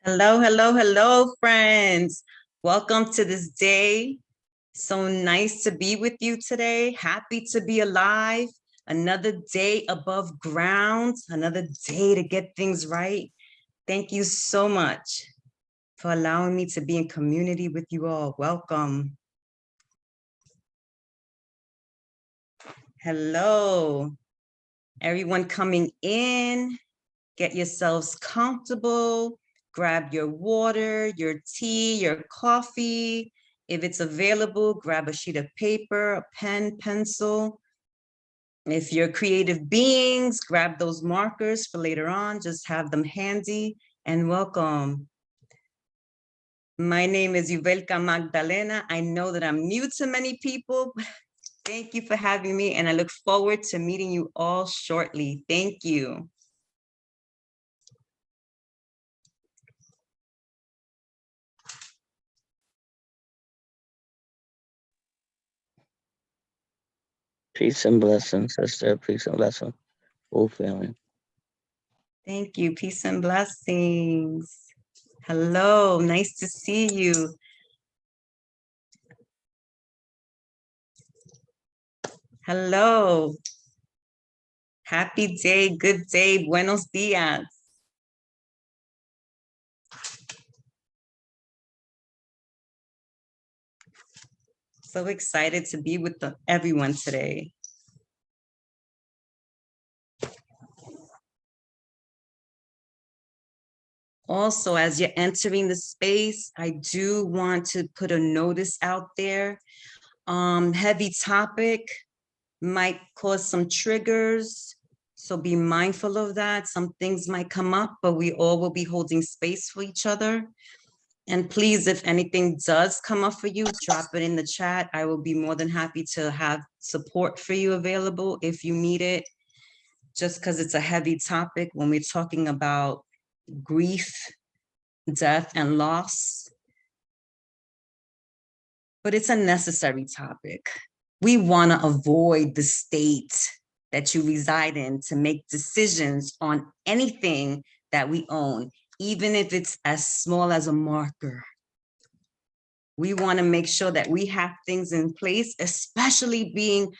Hello, hello, hello, friends. Welcome to this day. So nice to be with you today. Happy to be alive. Another day above ground, another day to get things right. Thank you so much for allowing me to be in community with you all. Welcome. Hello, everyone coming in. Get yourselves comfortable. Grab your water, your tea, your coffee. If it's available, grab a sheet of paper, a pen, pencil. If you're creative beings, grab those markers for later on. Just have them handy and welcome. My name is Yuvelca Magdalena. I know that I'm new to many people. Thank you for having me, and I look forward to meeting you all shortly. Thank you. Peace and blessings, sister. Peace and blessings, whole family. Thank you. Peace and blessings. Hello, nice to see you. Hello. Happy day, good day, buenos dias. So excited to be with everyone today. Also, as you're entering the space, I do want to put a notice out there. Heavy topic might cause some triggers, so be mindful of that. Some things might come up, but we all will be holding space for each other. And please, if anything does come up for you, drop it in the chat. I will be more than happy to have support for you available if you need it. Just because it's a heavy topic when we're talking about grief, death, and loss. But it's a necessary topic. We want to avoid the state that you reside in to make decisions on anything that we own, even if it's as small as a marker. We want to make sure that we have things in place, especially being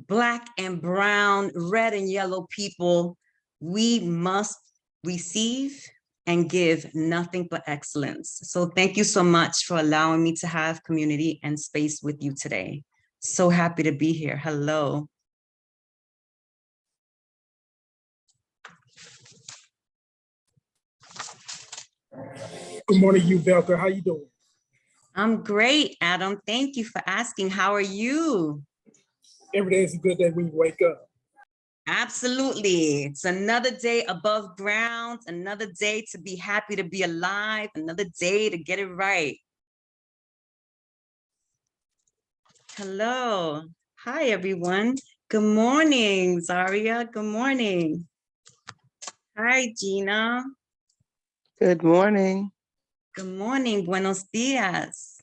Black and brown, red and yellow people. We must receive and give nothing but excellence. So thank you so much for allowing me to have community and space with you today. So happy to be here. Hello. Good morning, Yuvelca. How you doing? I'm great, Adam. Thank you for asking. How are you? Every day is a good day when you wake up. Absolutely. It's another day above ground, another day to be happy to be alive, another day to get it right. Hello. Hi, everyone. Good morning, Zaria. Good morning. Hi, Gina. Good morning. Good morning. Buenos dias.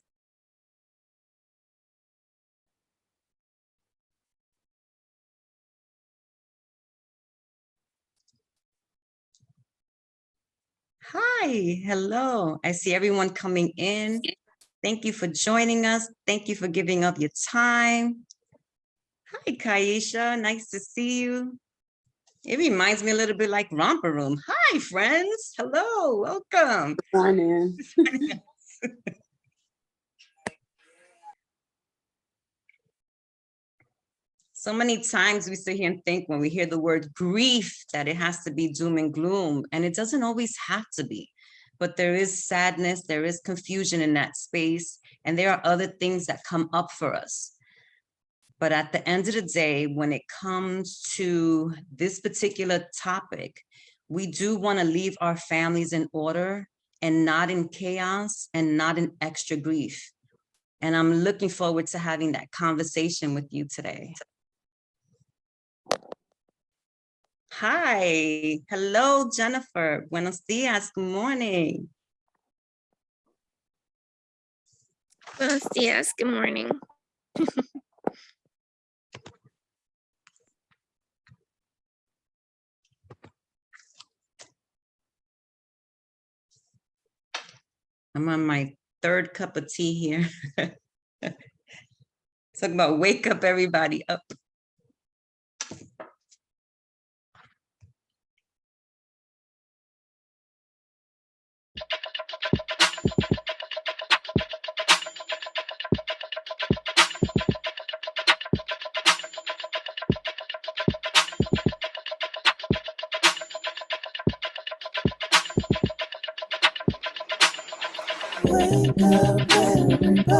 Hi. Hello. I see everyone coming in. Thank you for joining us. Thank you for giving up your time. Hi, Kaisha. Nice to see you. It reminds me a little bit like Romper Room. Hi, friends. Hello. Welcome. Good morning. So many times we sit here and think when we hear the word grief that it has to be doom and gloom, and it doesn't always have to be. But there is sadness, there is confusion in that space, and there are other things that come up for us. But at the end of the day, when it comes to this particular topic, we do want to leave our families in order and not in chaos and not in extra grief. And I'm looking forward to having that conversation with you today. Hi, hello, Jennifer. Buenos dias, good morning. Buenos dias, good morning. I'm on my third cup of tea here. Talk about wake up, everybody up. Wake up, everybody.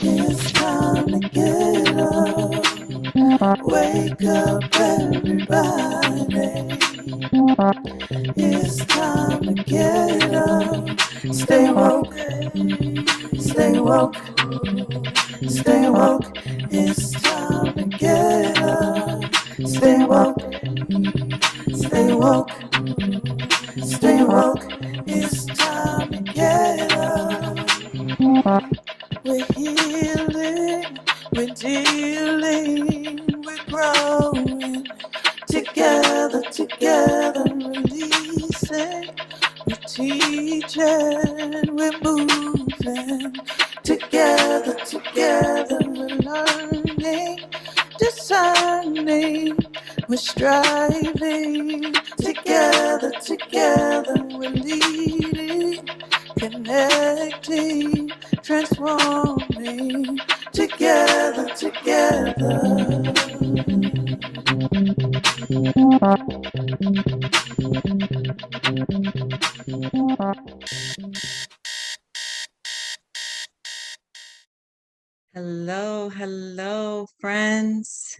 It's time to get up. Wake up, everybody. It's time to get up. Stay woke, stay woke, stay woke. It's time to get up. Stay woke, stay woke, stay woke. It's time to get up. We're healing, we're dealing, we're growing. Together, together, releasing. We're teaching, we're moving. Together, together, we're learning, discerning. We're striving. Together, together, we're leading, connecting, transforming. Together, together. Hello, hello, friends.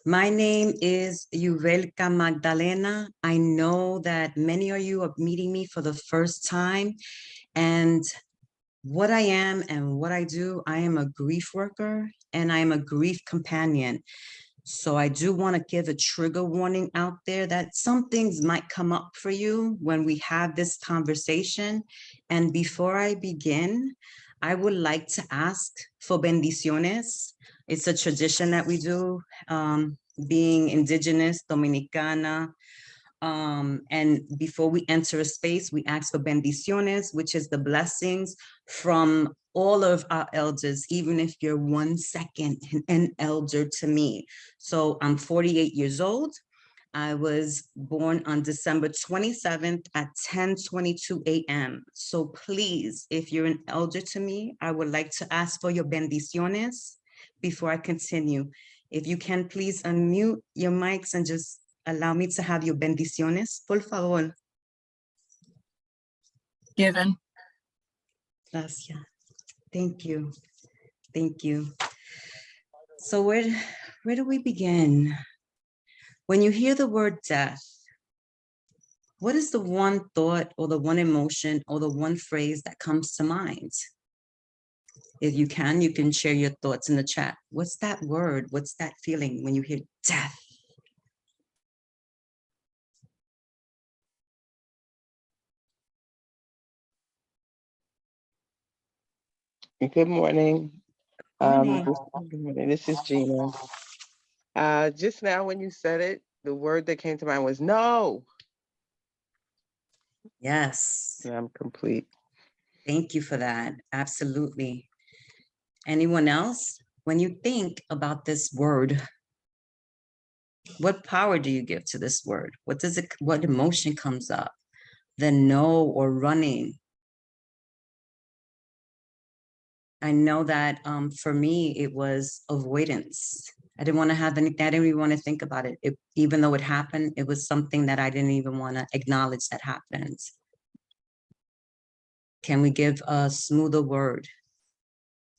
My name is Yuvelca Magdalena. I know that many of you are meeting me for the first time, and what I am and what I do, I am a grief worker and I am a grief companion. So I do want to give a trigger warning out there that some things might come up for you when we have this conversation. And before I begin, I would like to ask for bendiciones. It's a tradition that we do, being indigenous, Dominicana. And before we enter a space, we ask for bendiciones, which is the blessings from all of our elders, even if you're 1 second an elder to me. So I'm 48 years old. I was born on December 27th at 10:22 a.m. So please, if you're an elder to me, I would like to ask for your bendiciones before I continue. If you can, please unmute your mics and just allow me to have your bendiciones, por favor. Given. Gracias. Thank you. Thank you. So where do we begin? When you hear the word death, what is the one thought or the one emotion or the one phrase that comes to mind? If you can share your thoughts in the chat. What's that word? What's that feeling when you hear death? Good morning. Morning. Good morning. This is Gina. Just now when you said it, the word that came to mind was no. Yes. And I'm complete. Thank you for that. Absolutely. Anyone else? When you think about this word, what power do you give to this word? What emotion comes up? The no or running. I know that for me, it was avoidance. I didn't want to have anything. I didn't even want to think about it. Even though it happened, it was something that I didn't even want to acknowledge that happened. Can we give a smoother word?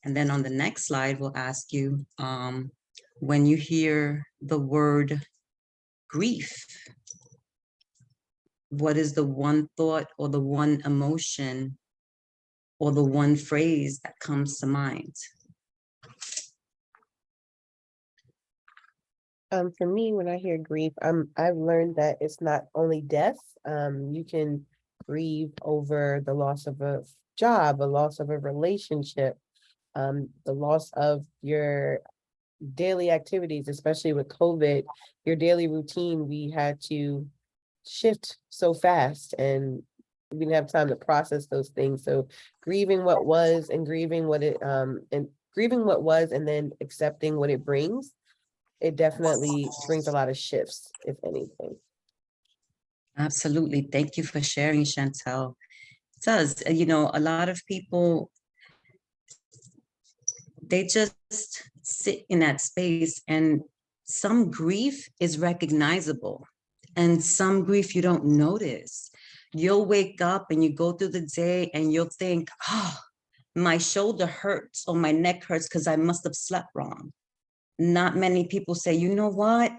And then on the next slide, we'll ask you, when you hear the word grief, what is the one thought or the one emotion or the one phrase that comes to mind? For me, when I hear grief, I've learned that it's not only death. You can grieve over the loss of a job, a loss of a relationship, the loss of your daily activities, especially with COVID, your daily routine, we had to shift so fast. And We didn't have time to process those things. So grieving what was and grieving what it and grieving what was and then accepting what it brings, it definitely brings a lot of shifts, if anything. Absolutely. Thank you for sharing, Chantel. It does, you know, a lot of people, they just sit in that space, and some grief is recognizable and some grief you don't notice. You'll wake up and you go through the day and you'll think, oh, my shoulder hurts or my neck hurts because I must have slept wrong. Not many people say, you know what?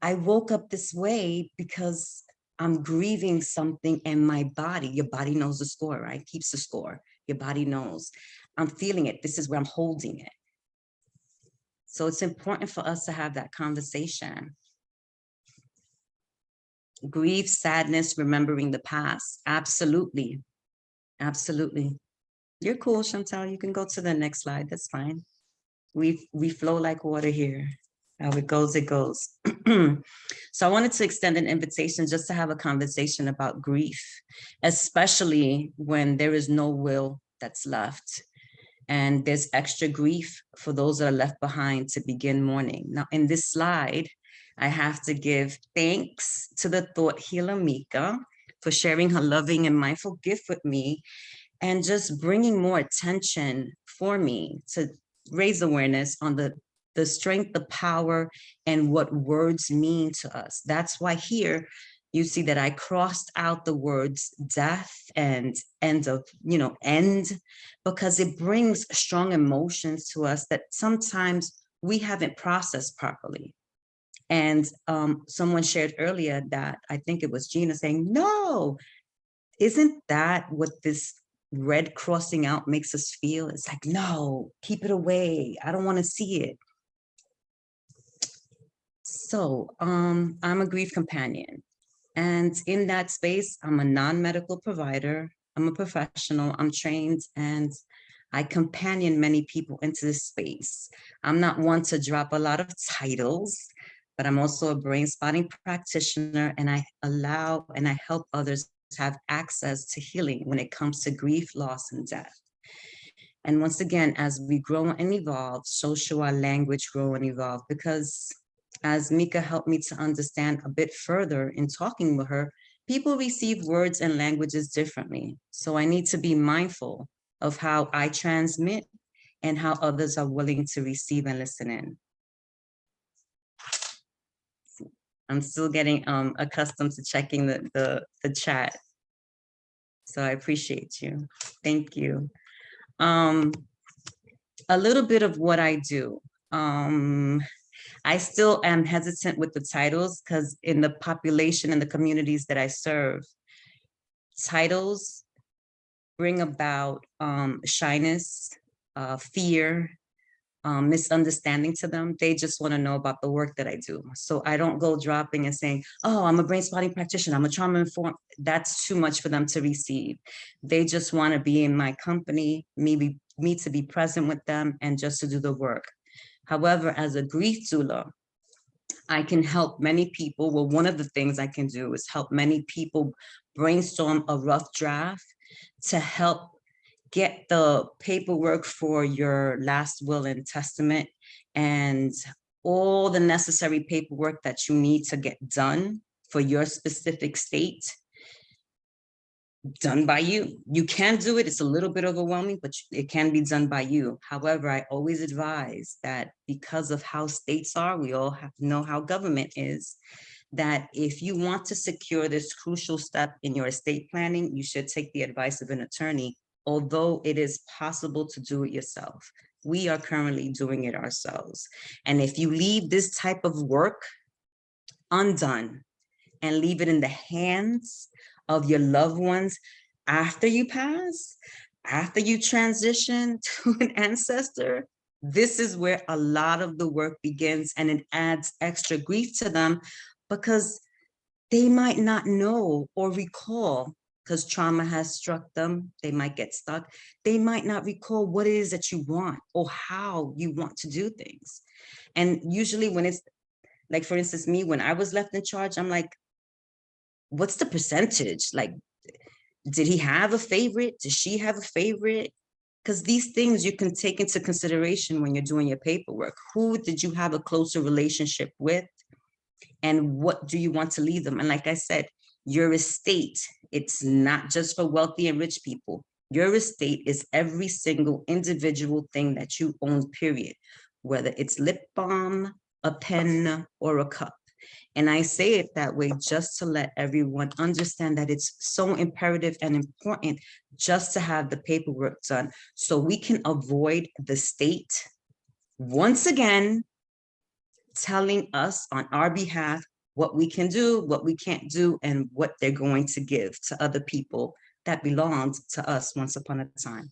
I woke up this way because I'm grieving something in my body. Your body knows the score, right? Keeps the score. Your body knows. I'm feeling it. This is where I'm holding it. So it's important for us to have that conversation. Grief, sadness, remembering the past. Absolutely. Absolutely. You're cool, Chantal. You can go to the next slide. That's fine. We flow like water here. How it goes, it goes. So I wanted to extend an invitation just to have a conversation about grief, especially when there is no will that's left. And there's extra grief for those that are left behind to begin mourning. Now, in this slide, I have to give thanks to the thought healer, Mika, for sharing her loving and mindful gift with me and just bringing more attention for me to raise awareness on the strength, the power, and what words mean to us. That's why here you see that I crossed out the words death and end of, end, because it brings strong emotions to us that sometimes we haven't processed properly. And someone shared earlier that, I think it was Gina, saying, no, isn't that what this red crossing out makes us feel? It's like, no, keep it away. I don't want to see it. So I'm a grief companion. And in that space, I'm a non-medical provider. I'm a professional, I'm trained, and I companion many people into this space. I'm not one to drop a lot of titles, but I'm also a Brainspotting practitioner, and I allow and I help others have access to healing when it comes to grief, loss, and death. And once again, as we grow and evolve, so should our language grow and evolve, because as Mika helped me to understand a bit further in talking with her, people receive words and languages differently. So I need to be mindful of how I transmit and how others are willing to receive and listen in. I'm still getting accustomed to checking the chat. So I appreciate you. Thank you. A little bit of what I do. I still am hesitant with the titles because in the population and the communities that I serve, titles bring about shyness, fear, misunderstanding to them. They just want to know about the work that I do. So I don't go dropping and saying, oh, I'm a Brainspotting practitioner, I'm a trauma informed. That's too much for them to receive. They just want to be in my company, me to be present with them and just to do the work. However, as a grief doula, I can help many people. Well, one of the things I can do is help many people brainstorm a rough draft to help get the paperwork for your last will and testament and all the necessary paperwork that you need to get done for your specific state, done by you. You can do it. It's a little bit overwhelming, but it can be done by you. However, I always advise that because of how states are, we all have to know how government is, that if you want to secure this crucial step in your estate planning, you should take the advice of an attorney, although it is possible to do it yourself. We are currently doing it ourselves. And if you leave this type of work undone and leave it in the hands of your loved ones after you pass, after you transition to an ancestor, this is where a lot of the work begins, and it adds extra grief to them because they might not know or recall, because trauma has struck them. They might get stuck. They might not recall what it is that you want or how you want to do things. And usually when it's like, for instance, me, when I was left in charge, I'm like, what's the percentage? Like, Did he have a favorite? Does she have a favorite? Because these things you can take into consideration when you're doing your paperwork. Who did you have a closer relationship with? And what do you want to leave them? And like I said, your estate, it's not just for wealthy and rich people. Your estate is every single individual thing that you own, period. Whether it's lip balm, a pen, or a cup. And I say it that way just to let everyone understand that it's so imperative and important just to have the paperwork done so we can avoid the state once again telling us on our behalf what we can do, what we can't do, and what they're going to give to other people that belonged to us once upon a time.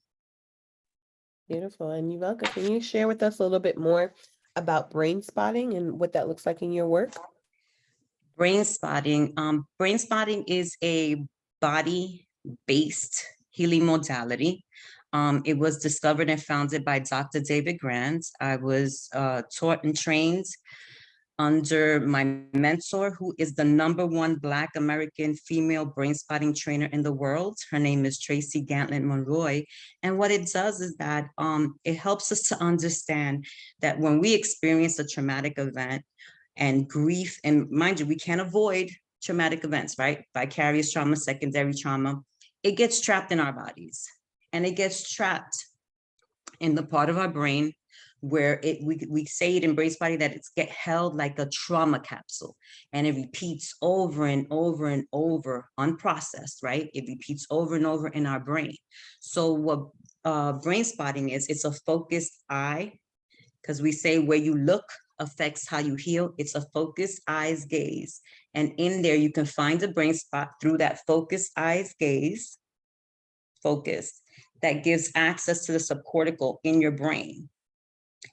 Beautiful. And Yuvelca, can you share with us a little bit more about brain spotting and what that looks like in your work? Brainspotting. Brainspotting is a body-based healing modality. It was discovered and founded by Dr. David Grant. I was taught and trained under my mentor, who is the #1 Black American female brain spotting trainer in the world. Her name is Tracy Gantlin Monroy. And what it does is that it helps us to understand that when we experience a traumatic event and grief, and mind you, we can't avoid traumatic events, right? Vicarious trauma, secondary trauma, it gets trapped in our bodies, and it gets trapped in the part of our brain where we say it in Brainspotting that it's get held like a trauma capsule, and it repeats over and over and over unprocessed, right? It repeats over and over in our brain. So what Brainspotting is, it's a focused eye, because we say where you look affects how you heal. It's a focused eyes gaze. And in there, you can find a brain spot through that focused eyes gaze, focused, that gives access to the subcortical in your brain.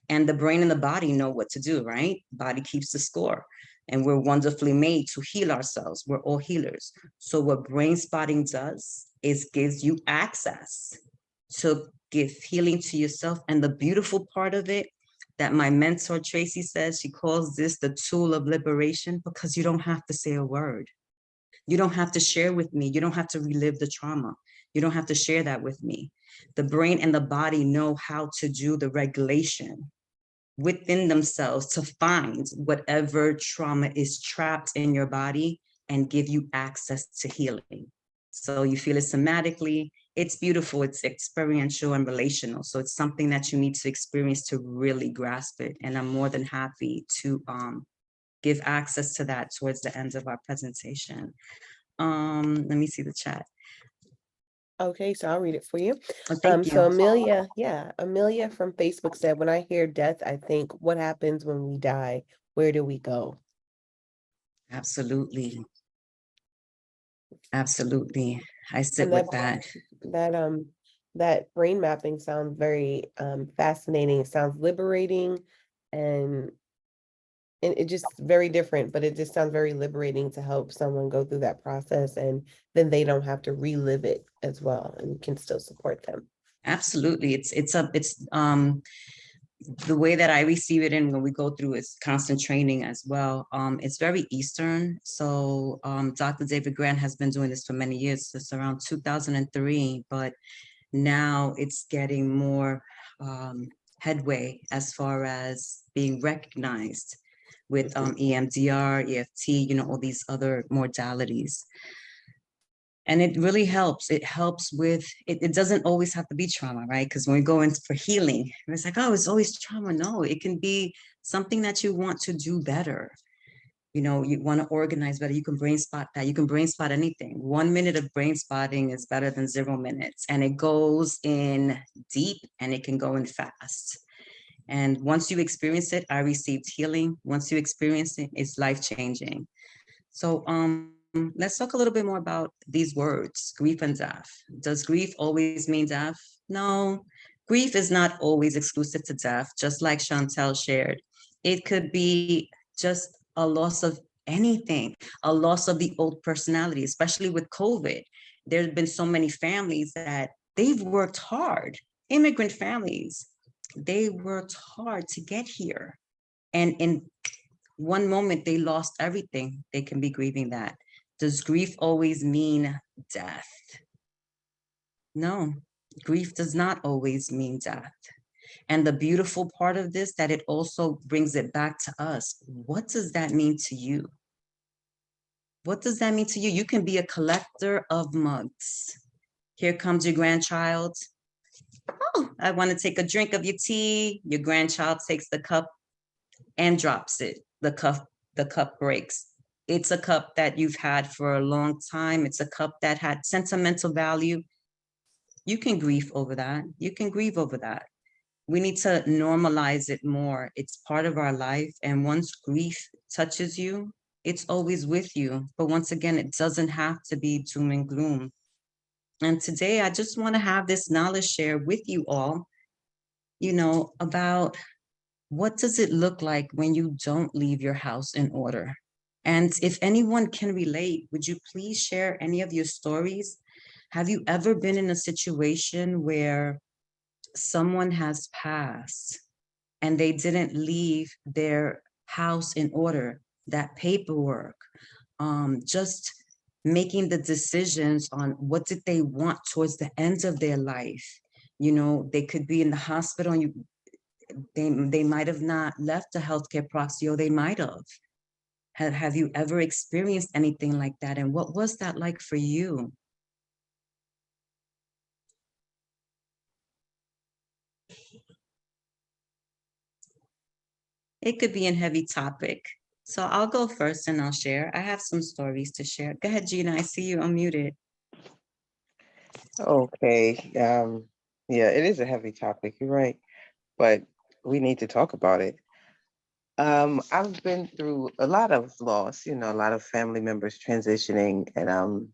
And the brain and the body know what to do, right? Body keeps the score. And we're wonderfully made to heal ourselves. We're all healers. So what brain spotting does is gives you access to give healing to yourself. And the beautiful part of it, that my mentor Tracy says, she calls this the tool of liberation, because you don't have to say a word. You don't have to share with me. You don't have to relive the trauma. You don't have to share that with me. The brain and the body know how to do the regulation within themselves to find whatever trauma is trapped in your body and give you access to healing. So you feel it somatically. It's beautiful, it's experiential and relational. So it's something that you need to experience to really grasp it. And I'm more than happy to give access to that towards the end of our presentation. Let me see the chat. Okay, so I'll read it for you. Oh, thank you. So Amelia from Facebook said, when I hear death, I think, what happens when we die? Where do we go? Absolutely. Absolutely. I sit And with that. that brain mapping sounds very fascinating. It sounds liberating, and it just very different, but it just sounds very liberating to help someone go through that process, and then they don't have to relive it as well, and you can still support them. Absolutely. It's the way that I receive it, and when we go through is constant training as well. It's very Eastern. So Dr. David Grant has been doing this for many years. It's around 2003, but now it's getting more headway as far as being recognized with EMDR, EFT, all these other modalities. And it really helps. It helps with, it doesn't always have to be trauma, right? Because when we go in for healing, it's like, oh, it's always trauma. No, it can be something that you want to do better. You want to organize better. You can brain spot that. You can brain spot anything. 1 minute of brain spotting is better than 0 minutes. And it goes in deep and it can go in fast. And once you experience it, I received healing. Once you experience it, it's life-changing. So let's talk a little bit more about these words, grief and death. Does grief always mean death? No, grief is not always exclusive to death, just like Chantel shared. It could be just a loss of anything, a loss of the old personality, especially with COVID. There have been so many families that they've worked hard, immigrant families, they worked hard to get here. And in one moment, they lost everything. They can be grieving that. Does grief always mean death? No, grief does not always mean death. And the beautiful part of this, that it also brings it back to us. What does that mean to you? What does that mean to you? You can be a collector of mugs. Here comes your grandchild. Oh, I want to take a drink of your tea. Your grandchild takes the cup and drops it. The cup breaks. It's a cup that you've had for a long time. It's a cup that had sentimental value. You can grieve over that. You can grieve over that. We need to normalize it more. It's part of our life. And once grief touches you, it's always with you. But once again, it doesn't have to be doom and gloom. And today, I just want to have this knowledge share with you all, about what does it look like when you don't leave your house in order? And if anyone can relate, would you please share any of your stories? Have you ever been in a situation where someone has passed and they didn't leave their house in order, that paperwork, just making the decisions on what did they want towards the end of their life? They could be in the hospital and they might have not left a healthcare proxy, or they might have. Have you ever experienced anything like that? And what was that like for you? It could be a heavy topic. So I'll go first and I'll share. I have some stories to share. Go ahead, Gina. I see you unmuted. Okay. Yeah, it is a heavy topic. You're right, but we need to talk about it. I've been through a lot of loss, a lot of family members transitioning, and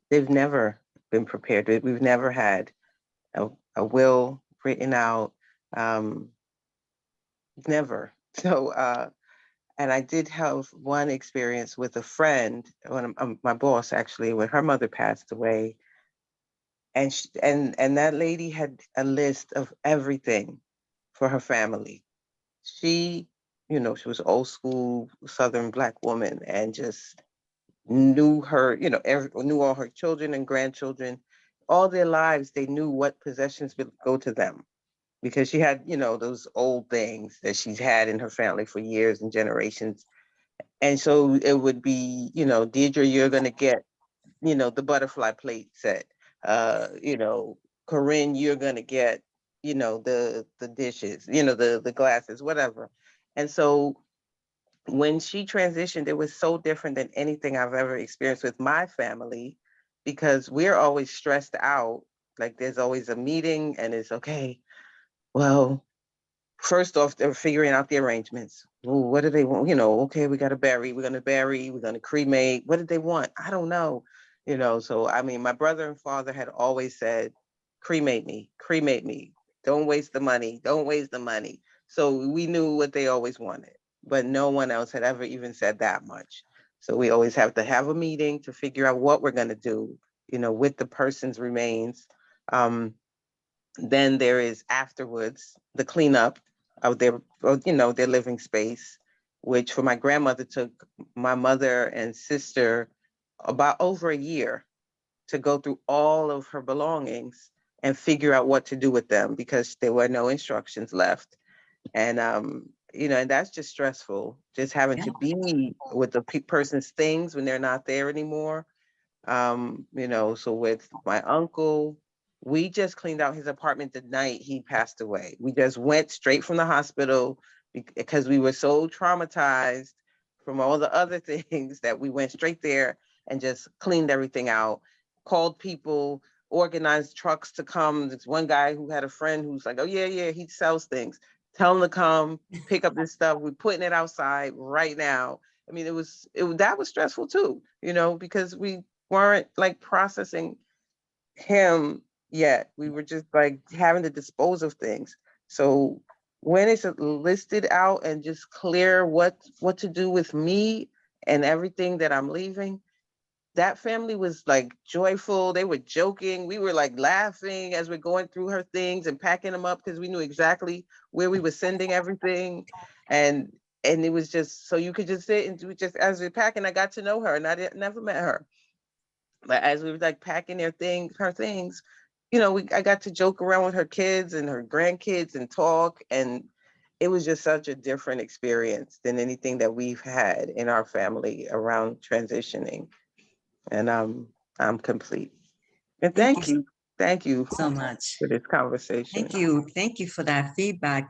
they've never been prepared. We've never had a will written out. Um, never. So, and I did have one experience with a friend, when my boss actually, when her mother passed away, and and that lady had a list of everything for her family. She, she was old school Southern Black woman, and just knew her, knew all her children and grandchildren, all their lives. They knew what possessions would go to them, because she had, those old things that she's had in her family for years and generations. And so it would be, Deidre, you're going to get, the butterfly plate set. Corinne, you're going to get, the dishes, the glasses, whatever. And so when she transitioned, it was so different than anything I've ever experienced with my family, because we're always stressed out. Like, there's always a meeting and it's okay. Well, first off, they're figuring out the arrangements. Ooh, what do they want? Okay, we got to bury, we're going to cremate. What did they want? I don't know. So, I mean, my brother and father had always said, cremate me. Don't waste the money. Don't waste the money. So we knew what they always wanted, but no one else had ever even said that much. So we always have to have a meeting to figure out what we're going to do, with the person's remains. Then there is afterwards the cleanup of their living space, which for my grandmother took my mother and sister about over a year to go through all of her belongings and figure out what to do with them, because there were no instructions left. And and that's just stressful, just having to be with the person's things when they're not there anymore. So with my uncle, we just cleaned out his apartment the night he passed away. We just went straight from the hospital because we were so traumatized from all the other things that we went straight there and just cleaned everything out, called people, organized trucks to come. There's one guy who had a friend who's like, oh, yeah, he sells things. Tell him to come pick up this stuff. We're putting it outside right now. I mean, that was stressful too, because we weren't like processing him yet. We were just like having to dispose of things. So when it's listed out and just clear what to do with me and everything that I'm leaving, that family was like joyful. They were joking. We were like laughing as we're going through her things and packing them up, because we knew exactly where we were sending everything. And it was just, so you could just sit and do, just as we're packing, I got to know her, and I never met her. But as we were like packing her things, you know, I got to joke around with her kids and her grandkids and talk, and it was just such a different experience than anything that we've had in our family around transitioning. And I'm complete. And thank you so much. for this conversation. Thank you for that feedback.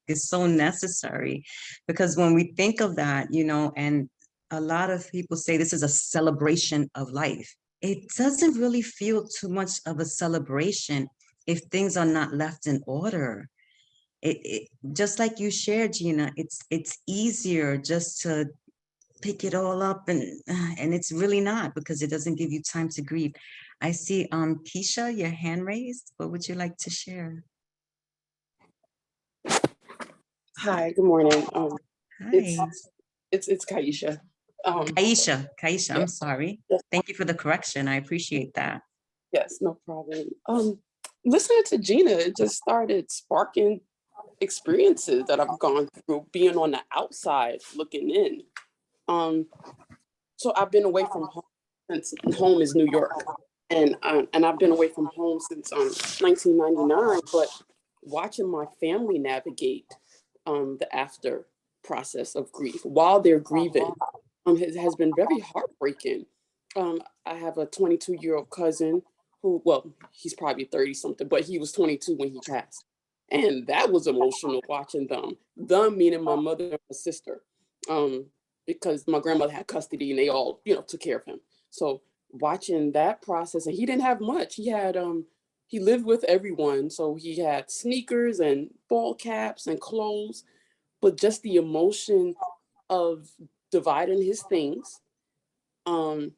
It's so necessary, because when we think of that, you know, and a lot of people say this is a celebration of life. It doesn't really feel too much of a celebration if things are not left in order. It just like you shared, Gina, it's easier just to pick it all up, and it's really not, because it doesn't give you time to grieve. I see Keisha, your hand raised. What would you like to share? Hi, good morning. Hi. It's Kaisha. Kaisha, Yeah. I'm sorry. Yes. Thank you for the correction. I appreciate that. Yes, no problem. Listening to Gina, it just started sparking experiences that I've gone through being on the outside looking in. So I've been away from home since home is New York. And I've been away from home since 1999, but watching my family navigate the after process of grief while they're grieving has been very heartbreaking. I have a 22-year-old cousin who, well, he's probably 30 something, but he was 22 when he passed. And that was emotional watching them meaning my mother and my sister, because my grandmother had custody and they all, you know, took care of him. So watching that process, and he didn't have much. He had, he lived with everyone. So he had sneakers and ball caps and clothes, but just the emotion of dividing his things, and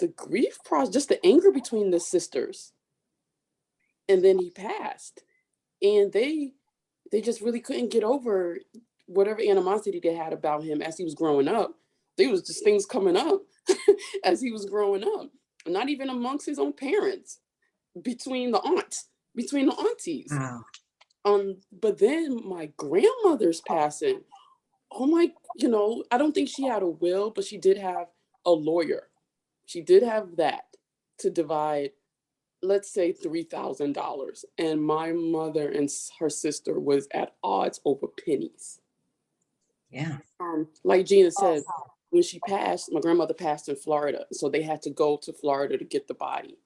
the grief process, just the anger between the sisters. And then he passed, and they just really couldn't get over whatever animosity they had about him as he was growing up. There was just things coming up as he was growing up, not even amongst his own parents, between the aunties. Wow. But then my grandmother's passing, oh my, you know, I don't think she had a will, but she did have a lawyer. She did have that to divide, let's say $3,000. And my mother and her sister was at odds over pennies. Yeah. Like Gina said, when she passed, my grandmother passed in Florida. So they had to go to Florida to get the body.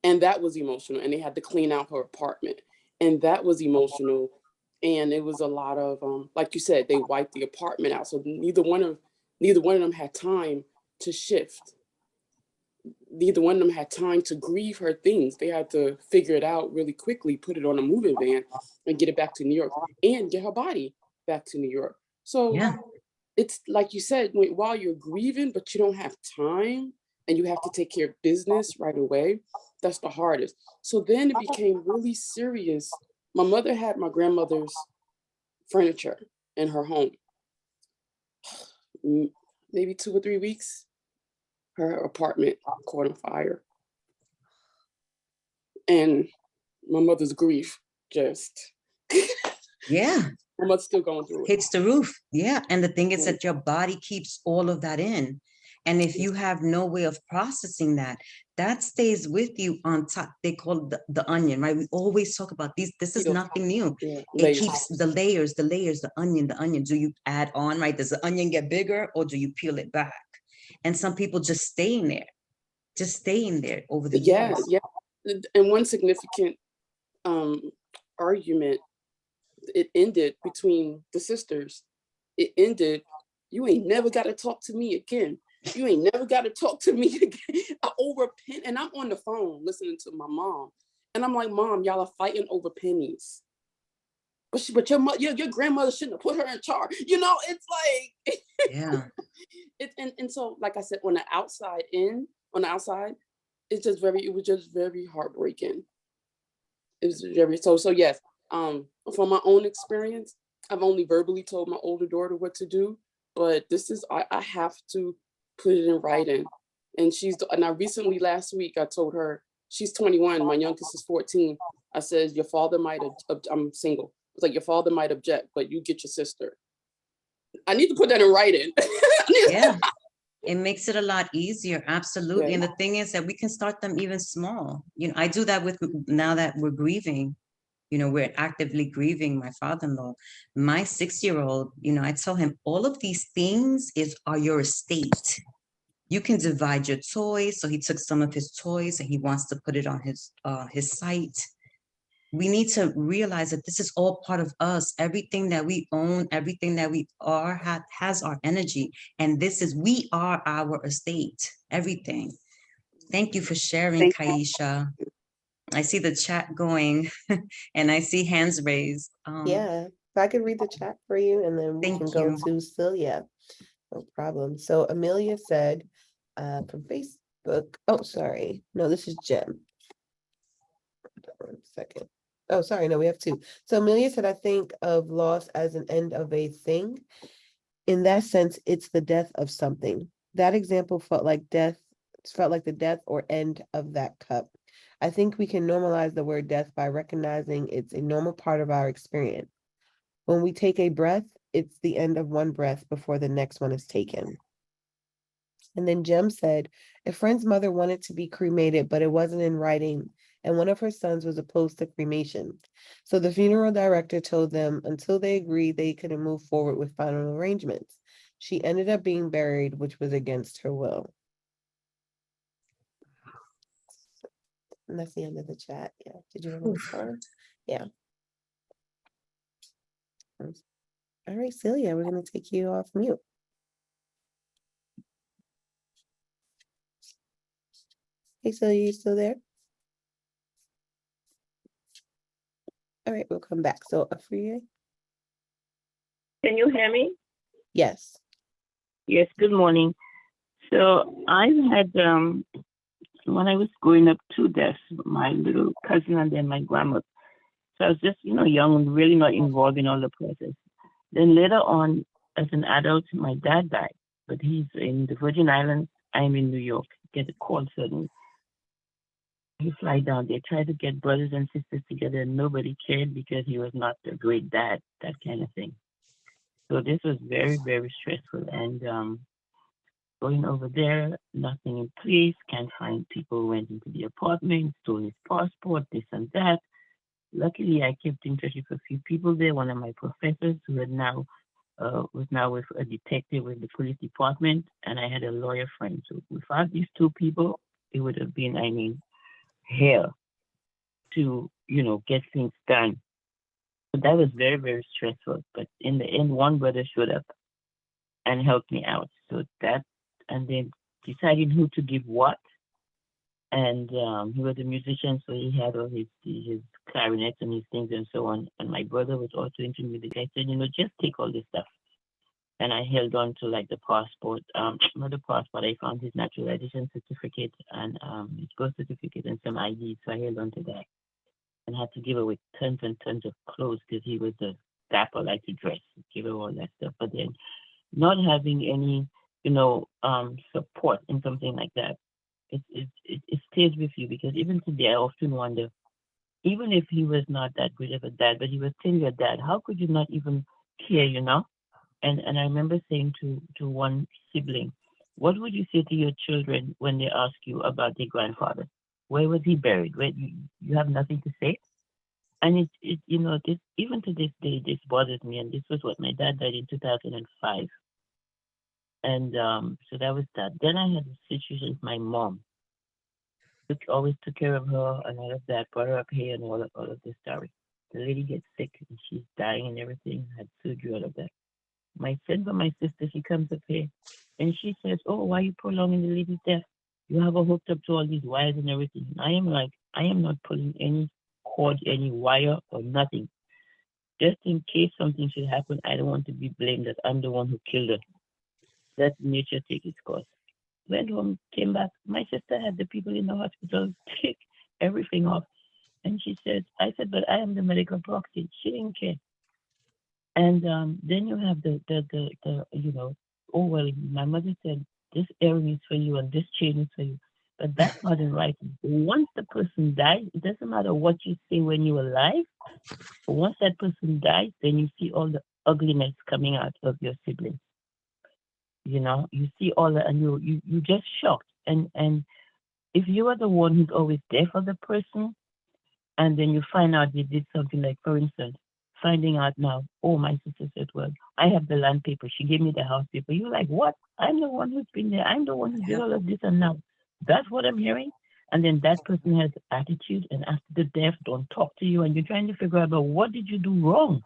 And that was emotional. And they had to clean out her apartment. And that was emotional. And it was a lot of, like you said, they wiped the apartment out. So neither one of them had time to shift. Neither one of them had time to grieve her things. They had to figure it out really quickly, put it on a moving van and get it back to New York and get her body back to New York. So Yeah. it's like you said, while you're grieving, but you don't have time and you have to take care of business right away, that's the hardest. So then it became really serious. My mother had my grandmother's furniture in her home. Maybe 2 or 3 weeks, her apartment caught on fire. And my mother's grief just, Yeah. my mother's still going through it. Hits the roof. Yeah. And the thing is that your body keeps all of that in. And if you have no way of processing that, that stays with you on top. They call it the onion, right? We always talk about these. This is nothing new. Yeah, It layers. keeps the layers, the onion. Do you add on, right? Does the onion get bigger or do you peel it back? And some people just stay in there over the years. Yeah. And one significant argument, it ended between the sisters. It ended, you ain't never got to talk to me again. You ain't never got to talk to me again. Over pen, and I'm on the phone listening to my mom, and I'm like, Mom, y'all are fighting over pennies. But your grandmother shouldn't have put her in charge. You know, it's like, Yeah. And so, like I said, on the outside, it was just very heartbreaking. It was very so yes. From my own experience, I've only verbally told my older daughter what to do, but this is I have to put it in writing. And I recently last week I told her, she's 21, my youngest is 14. I said, your father might I'm single. It's like, your father might object, but you get your sister. I need to put that in writing. Yeah. It makes it a lot easier, absolutely. And the thing is that we can start them even small. You know, I do that with, now that we're grieving, you know, we're actively grieving my father-in-law. My 6-year-old, you know, I tell him all of these things are your estate. You can divide your toys. So he took some of his toys and he wants to put it on his site. We need to realize that this is all part of us. Everything that we own, everything that we are, has our energy. And we are our estate, everything. Thank you for sharing, Kaisha. I see the chat going and I see hands raised. Yeah, if I could read the chat for you and then we can go to Celia. No problem. So Amelia said from Facebook, oh, sorry. No, this is Jem. 1 second. Oh, sorry. No, we have two. So Amelia said, I think of loss as an end of a thing. In that sense, it's the death of something. That example felt like death, felt like the death or end of that cup. I think we can normalize the word death by recognizing it's a normal part of our experience. When we take a breath, it's the end of one breath before the next one is taken. And then Jem said, a friend's mother wanted to be cremated, but it wasn't in writing, and one of her sons was opposed to cremation. So the funeral director told them until they agreed, they couldn't move forward with final arrangements. She ended up being buried, which was against her will. And that's the end of the chat. Yeah. Did you want to respond? Yeah. All right, Celia, we're going to take you off mute. Hey, Celia, you still there? All right, we'll come back. So, Afriye? Can you hear me? Yes. Yes, good morning. So I've had, when I was growing up, 2 deaths, my little cousin and then my grandmother. So I was just, young and really not involved in all the process. Then later on, as an adult, my dad died, but he's in the Virgin Islands. I'm in New York. Get a call suddenly. He fly down. They tried to get brothers and sisters together, and nobody cared because he was not a great dad, that kind of thing. So this was very, very stressful. And going over there, nothing in place, can't find people, went into the apartment, stole his passport, this and that. Luckily, I kept in touch with a few people there. One of my professors who had now was now with a detective with the police department, and I had a lawyer friend. So without these 2 people, it would have been, hell to, get things done. So that was very, very stressful. But in the end, one brother showed up and helped me out. So that, and then deciding who to give what. And he was a musician, so he had all his clarinets and his things and so on. And my brother was also into music. I said, just take all this stuff. And I held on to like the passport, not the passport, I found his naturalization certificate and his birth certificate and some ID. So I held on to that and had to give away tons and tons of clothes because he was a dapper, like to dress, give away all that stuff. But then not having any, support in something like that, it stays with you, because even today I often wonder, even if he was not that good of a dad, but he was still your dad, how could you not even care, And I remember saying to one sibling, what would you say to your children when they ask you about their grandfather? Where was he buried? Where you have nothing to say? And this, even to this day, this bothers me. And this was what my dad died in 2005. And so that was that. Then I had a situation with my mom. Always took care of her and all of that, brought her up here and all of this story. The lady gets sick and she's dying and everything, had surgery, all of that. My sister, she comes up here and she says, oh, why are you prolonging the lady's death? You have her hooked up to all these wires and everything. And I am like, I am not pulling any cord, any wire or nothing. Just in case something should happen, I don't want to be blamed that I'm the one who killed her. Let nature take its course. Went home, came back. My sister had the people in the hospital take everything off. And she said, I said, but I am the medical proxy. She didn't care. And then you have the oh, well, my mother said, this earring is for you and this chain is for you. But that's not in writing. Once the person dies, it doesn't matter what you say when you're alive. But once that person dies, then you see all the ugliness coming out of your siblings. You know, you see all that, and you just shocked. And if you are the one who's always there for the person, and then you find out they did something, like, for instance, finding out now, oh, my sister said, well, I have the land paper. She gave me the house paper. You're like, what? I'm the one who's been there. I'm the one who did all of this, and now that's what I'm hearing. And then that person has attitude, and after the death, don't talk to you, and you're trying to figure out, about what did you do wrong?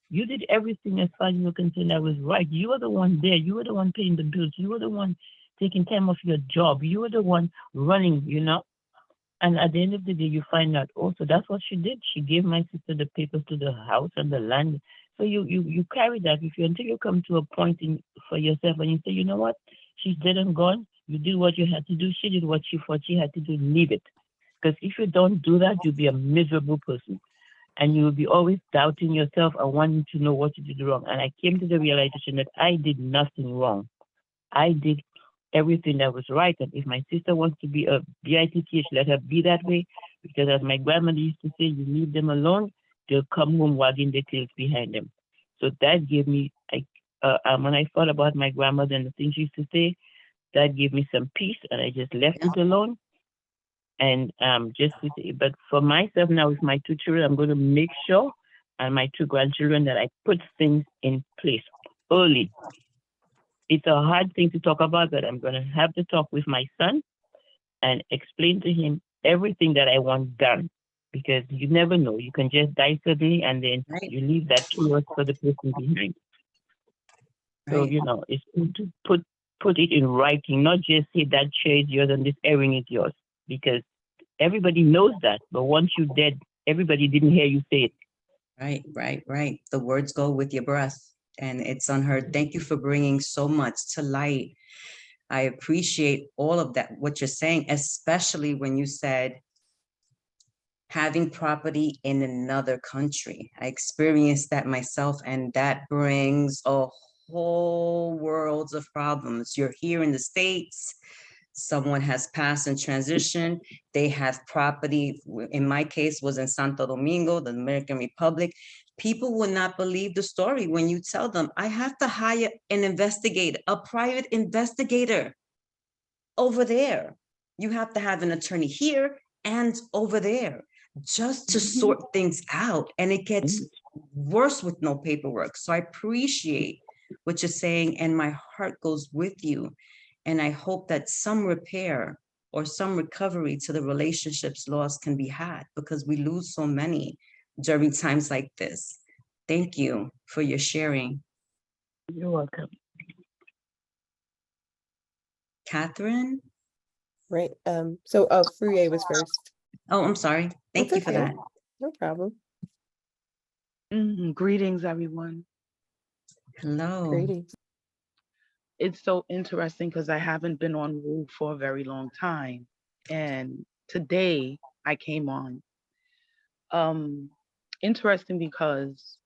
You did everything as far as you were concerned that was right. You were the one there. You were the one paying the bills. You were the one taking time off your job. You were the one running, you know. And at the end of the day, you find out, oh, so that's what she did. She gave my sister the papers to the house and the land. So you carry that with you until you come to a point for yourself and you say, you know what? She's dead and gone. You did what you had to do. She did what she thought she had to do. Leave it. Because if you don't do that, you'll be a miserable person. And you will be always doubting yourself and wanting to know what you did wrong. And I came to the realization that I did nothing wrong. I did everything that was right. And if my sister wants to be a BITTH, let her be that way. Because as my grandmother used to say, you leave them alone, they'll come home wagging their tails behind them. So that gave me, when I thought about my grandmother and the things she used to say, that gave me some peace, and I just left it alone. And but for myself now, with my 2 children, I'm going to make sure, and my 2 grandchildren, that I put things in place early. It's a hard thing to talk about, but I'm going to have to talk with my son and explain to him everything that I want done, because you never know. You can just die suddenly, and then you leave that chaos for the person behind. So, you know, it's good to put it in writing, not just say that chair is yours and this airing is yours, because everybody knows that. But once you're dead, everybody didn't hear you say it. Right. The words go with your breath, and it's unheard. Thank you for bringing so much to light. I appreciate all of that, what you're saying, especially when you said having property in another country. I experienced that myself, and that brings a whole world of problems. You're here in the States, someone has passed in transition, they have property, in my case was in Santo Domingo, the Dominican Republic. People will not believe the story when you tell them, I have to hire an investigator, a private investigator over there. You have to have an attorney here and over there just to sort things out. And it gets worse with no paperwork. So I appreciate what you're saying, and my heart goes with you. And I hope that some repair or some recovery to the relationships lost can be had, because we lose so many during times like this. Thank you for your sharing. You're welcome. Catherine? Right. So Fruye was first. Oh, I'm sorry. Thank That's you for okay. that. No problem. Greetings, everyone. Hello. Greetings. It's so interesting because I haven't been on Woo for a very long time. And today I came on. Interesting because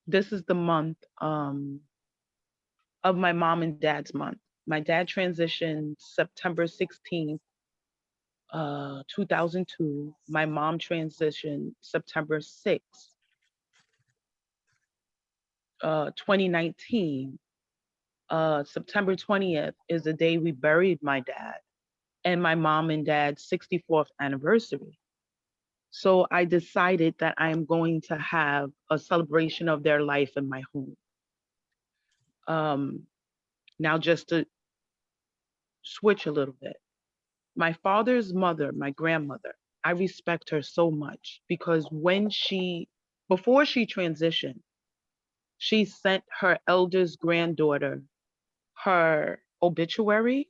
this is the month of my mom and dad's month. My dad transitioned September 16th, 2002. My mom transitioned September 6th, 2019. September 20th is the day we buried my dad and my mom and dad's 64th anniversary. So I decided that I am going to have a celebration of their life in my home. Now, just to switch a little bit, my father's mother, my grandmother, I respect her so much because before she transitioned, she sent her eldest granddaughter her obituary.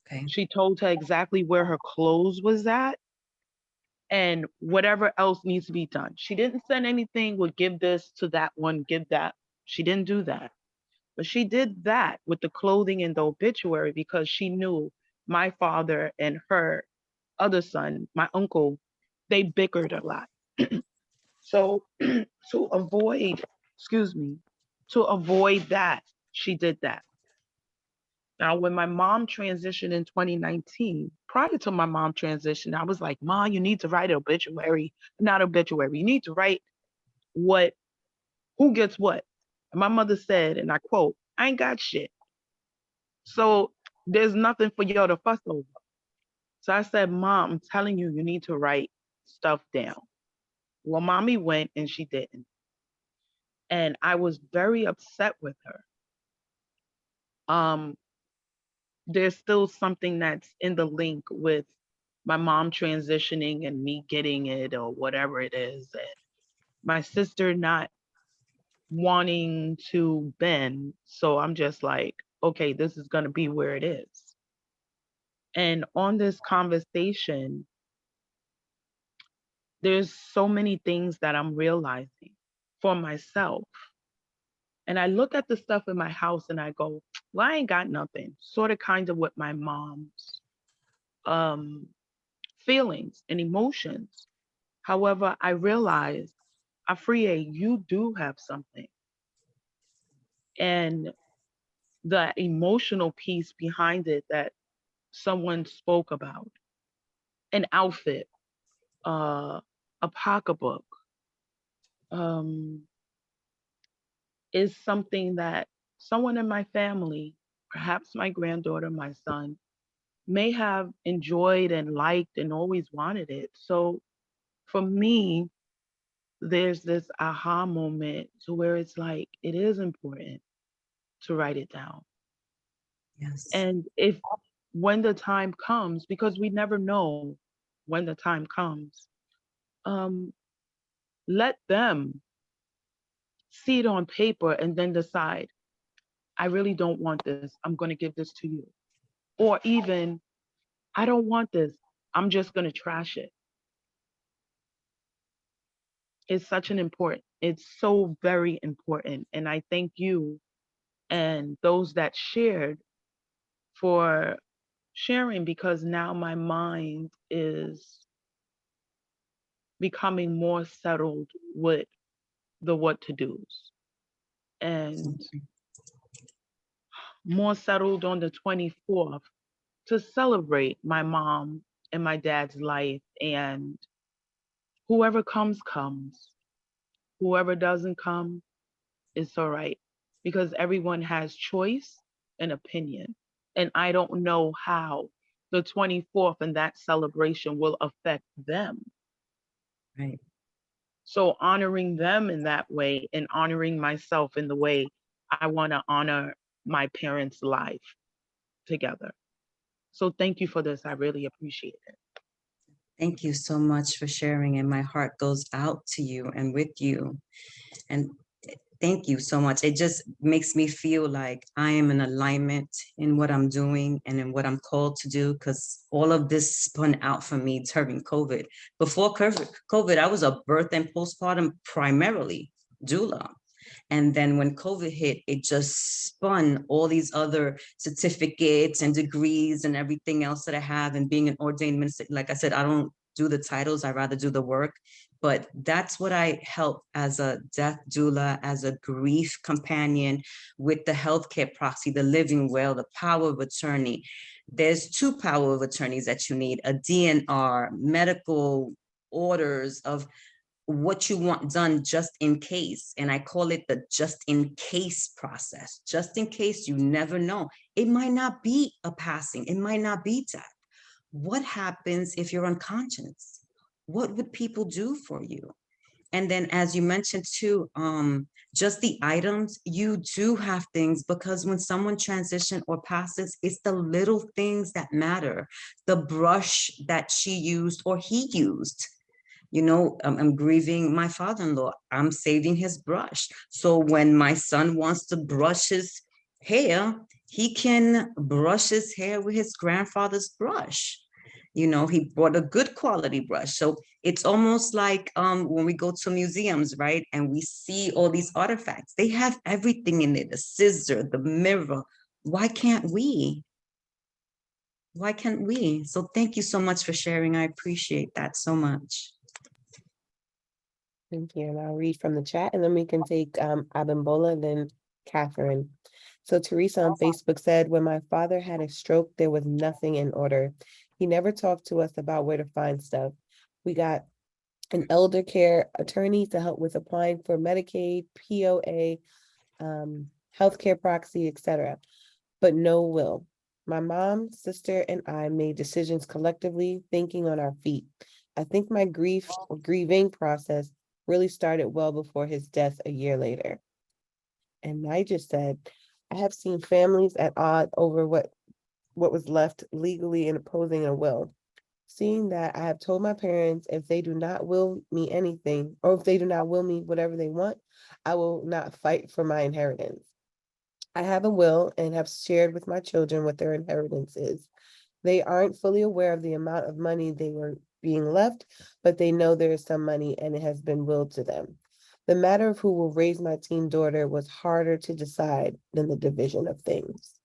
Okay. She told her exactly where her clothes was at and whatever else needs to be done. She didn't send anything with give this to that one, give that. She didn't do that. But she did that with the clothing and the obituary because she knew my father and her other son, my uncle, they bickered a lot. So to avoid that, she did that. Now, when my mom transitioned in 2019, prior to my mom transition, I was like, Ma, you need to write an obituary, not obituary. You need to write who gets what. And my mother said, and I quote, I ain't got shit. So there's nothing for y'all to fuss over. So I said, Mom, I'm telling you, you need to write stuff down. Well, Mommy went and she didn't. And I was very upset with her. There's still something that's in the link with my mom transitioning and me getting it or whatever it is. And my sister not wanting to bend. So I'm just like, okay, this is going to be where it is. And on this conversation, there's so many things that I'm realizing for myself. And I look at the stuff in my house and I go, well, I ain't got nothing. Sort of kind of with my mom's feelings and emotions. However, I realize, Afriye, you do have something. And the emotional piece behind it that someone spoke about, an outfit, a pocketbook, is something that someone in my family, perhaps my granddaughter, my son, may have enjoyed and liked and always wanted it. So for me, there's this aha moment to where it's like, it is important to write it down. Yes. And when the time comes, because we never know when the time comes, let them see it on paper and then decide, I really don't want this. I'm going to give this to you. Or even, I don't want this. I'm just going to trash it. It's so very important. And I thank you and those that shared for sharing, because now my mind is becoming more settled with the what to do's and more settled on the 24th to celebrate my mom and my dad's life. And whoever comes, whoever doesn't come, it's all right, because everyone has choice and opinion. And I don't know how the 24th and that celebration will affect them. Right. So honoring them in that way and honoring myself in the way I want to honor my parents' life together. So thank you for this. I really appreciate it. Thank you so much for sharing, and my heart goes out to you and with you. And thank you so much. It just makes me feel like I am in alignment in what I'm doing and in what I'm called to do, because all of this spun out for me during COVID. Before COVID, I was a birth and postpartum primarily doula. And then when COVID hit, it just spun all these other certificates and degrees and everything else that I have. And being an ordained minister, like I said, I don't do the titles, I rather do the work. But that's what I help as a death doula, as a grief companion with the healthcare proxy, the living will, the power of attorney. There's 2 power of attorneys that you need: a DNR, medical orders of what you want done just in case. And I call it the just in case process. Just in case, you never know. It might not be a passing. It might not be death. What happens if you're unconscious? What would people do for you? And then, as you mentioned too, just the items, you do have things, because when someone transitions or passes, it's the little things that matter. The brush that she used or he used. You know, I'm grieving my father-in-law. I'm saving his brush. So when my son wants to brush his hair, he can brush his hair with his grandfather's brush. You know, he brought a good quality brush. So it's almost like when we go to museums, right? And we see all these artifacts, they have everything in it, the scissor, the mirror. Why can't we? Why can't we? So thank you so much for sharing. I appreciate that so much. Thank you. And I'll read from the chat, and then we can take Abimbola, then Catherine. So Teresa on Facebook said, when my father had a stroke, there was nothing in order. He never talked to us about where to find stuff. We got an elder care attorney to help with applying for Medicaid, POA, healthcare proxy, etc. but no will. My mom, sister, and I made decisions collectively, thinking on our feet. I think my grieving process really started well before his death a year later. And I just said, I have seen families at odds over what was left legally in opposing a will. Seeing that, I have told my parents if they do not will me anything, or if they do not will me whatever they want, I will not fight for my inheritance. I have a will and have shared with my children what their inheritance is. They aren't fully aware of the amount of money they were being left, but they know there is some money and it has been willed to them. The matter of who will raise my teen daughter was harder to decide than the division of things.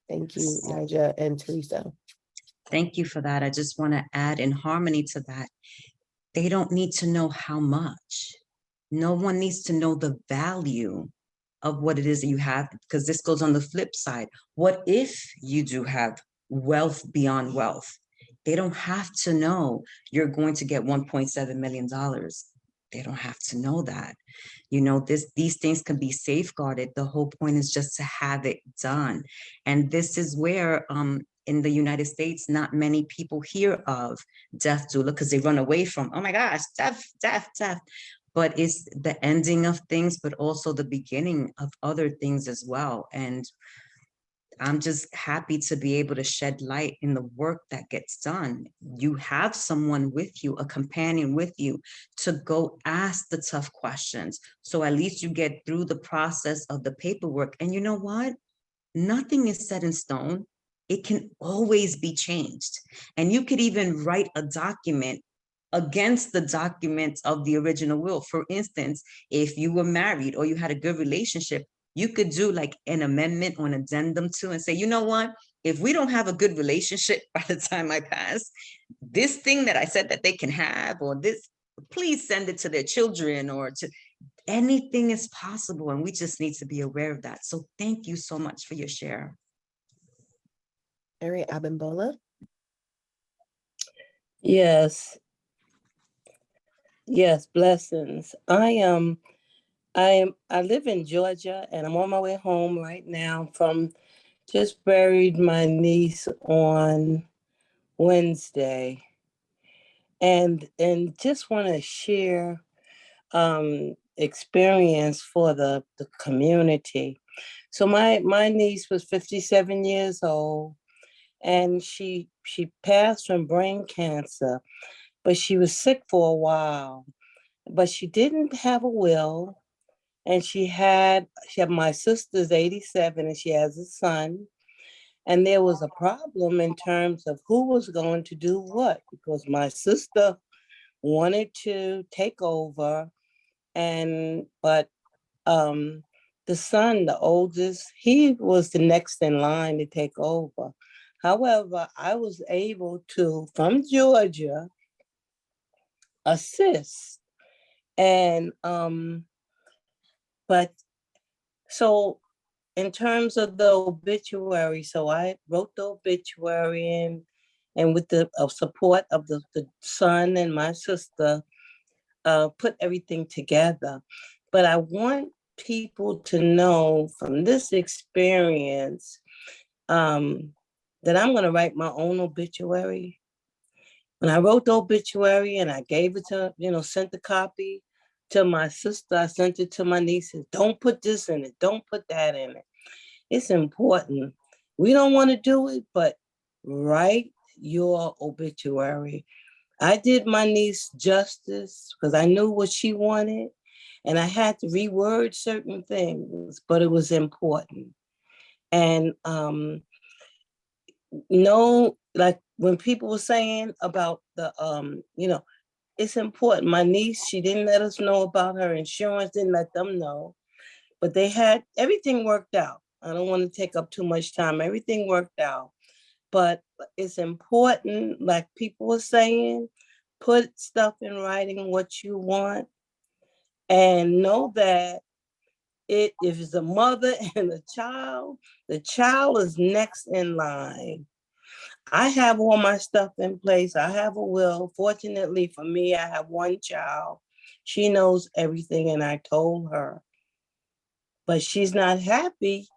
Thank you, Nigel and Teresa. Thank you for that. I just want to add in harmony to that. They don't need to know how much. No one needs to know the value of what it is that you have, because this goes on the flip side. What if you do have wealth beyond wealth? They don't have to know you're going to get $1.7 million. They don't have to know that. You know, these things can be safeguarded. The whole point is just to have it done. And this is where in the United States, not many people hear of death doula because they run away from, oh my gosh, death. But it's the ending of things, but also the beginning of other things as well. And I'm just happy to be able to shed light in the work that gets done. You have someone with you, a companion with you, to go ask the tough questions. So at least you get through the process of the paperwork. And you know what? Nothing is set in stone. It can always be changed. And you could even write a document against the documents of the original will. For instance, if you were married or you had a good relationship, you could do like an amendment or an addendum to and say, you know what, if we don't have a good relationship by the time I pass, this thing that I said that they can have, or this, please send it to their children, or to anything is possible. And we just need to be aware of that. So thank you so much for your share. Ari Abimbola. Yes. Yes, blessings. I live in Georgia and I'm on my way home right now from just buried my niece on Wednesday. And just want to share experience for the community. So my niece was 57 years old and she passed from brain cancer, but she was sick for a while. But she didn't have a will. And she had my sister's 87 and she has a son. And there was a problem in terms of who was going to do what, because my sister wanted to take over. But the son, the oldest, he was the next in line to take over. However, I was able to, from Georgia, assist. And but so in terms of the obituary, so I wrote the obituary and with the support of the son and my sister, put everything together. But I want people to know from this experience that I'm going to write my own obituary. When I wrote the obituary and I gave it to, sent the copy to my sister, I sent it to my nieces. Don't put this in it. Don't put that in it. It's important. We don't want to do it, but write your obituary. I did my niece justice because I knew what she wanted and I had to reword certain things, but it was important. And like when people were saying about the, it's important. My niece, she didn't let us know about her insurance, didn't let them know, but they had, everything worked out. I don't want to take up too much time. Everything worked out, but it's important, like people were saying, put stuff in writing, what you want, and know that if it's a mother and a child, the child is next in line. I have all my stuff in place. I have a will. Fortunately for me, I have one child. She knows everything and I told her. But she's not happy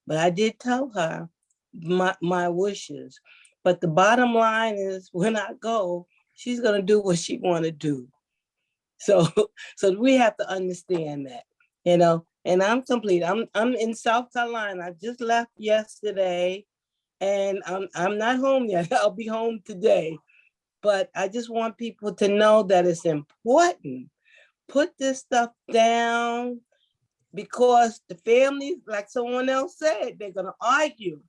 But I did tell her my wishes. But the bottom line is when I go, she's gonna do what she wanna do. So so we have to understand that, you know, and I'm complete. I'm in South Carolina. I just left yesterday and I'm not home yet. I'll be home today. But I just want people to know that it's important. Put this stuff down because the family, like someone else said, they're gonna argue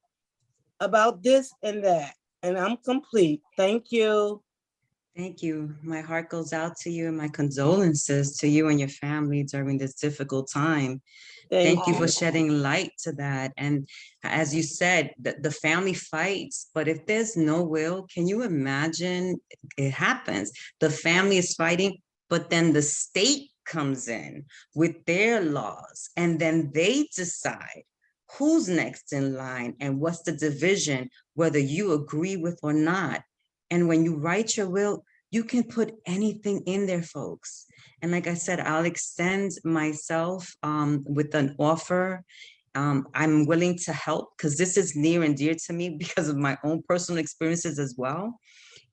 about this and that. And I'm complete. Thank you. Thank you. My heart goes out to you and my condolences to you and your family during this difficult time. Thank you for shedding light to that. And as you said, the family fights, but if there's no will, can you imagine it happens? The family is fighting, but then the state comes in with their laws, and then they decide who's next in line and what's the division, whether you agree with or not. And when you write your will, you can put anything in there, folks. And like I said, I'll extend myself with an offer. I'm willing to help because this is near and dear to me because of my own personal experiences as well.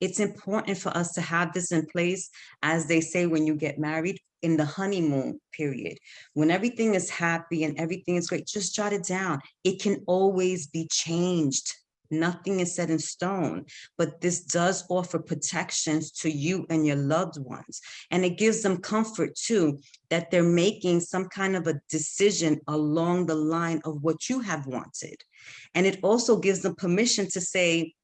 It's important for us to have this in place, as they say, when you get married, in the honeymoon period. When everything is happy and everything is great, just jot it down. It can always be changed. Nothing is set in stone, but this does offer protections to you and your loved ones. And it gives them comfort too, that they're making some kind of a decision along the line of what you have wanted. And it also gives them permission to say,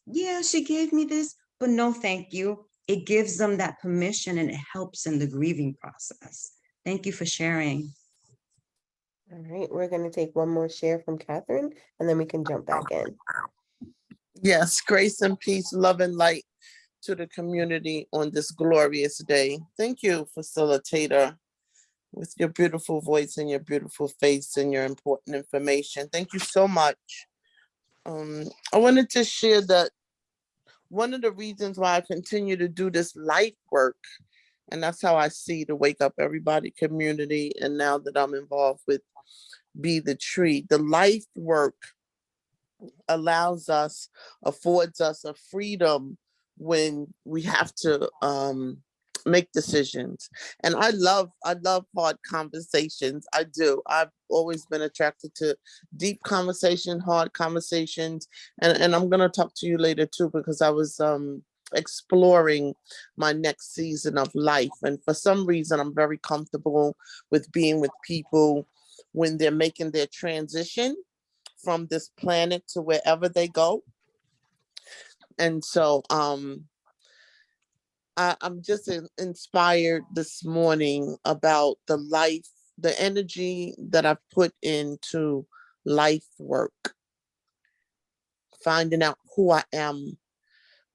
yeah, she gave me this, but no, thank you. It gives them that permission and it helps in the grieving process. Thank you for sharing. All right, we're gonna take one more share from Catherine and then we can jump back in. Yes, grace and peace, love and light to the community on this glorious day. Thank you, facilitator, with your beautiful voice and your beautiful face and your important information. Thank you so much. I wanted to share that one of the reasons why I continue to do this life work, and that's how I see the Wake Up Everybody community, and now that I'm involved with Be the Tree, the life work affords us a freedom when we have to make decisions. And I love hard conversations. I do. I've always been attracted to deep conversation, hard conversations. And I'm going to talk to you later too, because I was exploring my next season of life. And for some reason, I'm very comfortable with being with people when they're making their transition from this planet to wherever they go. And so I'm just inspired this morning about the energy that I've put into life work, finding out who I am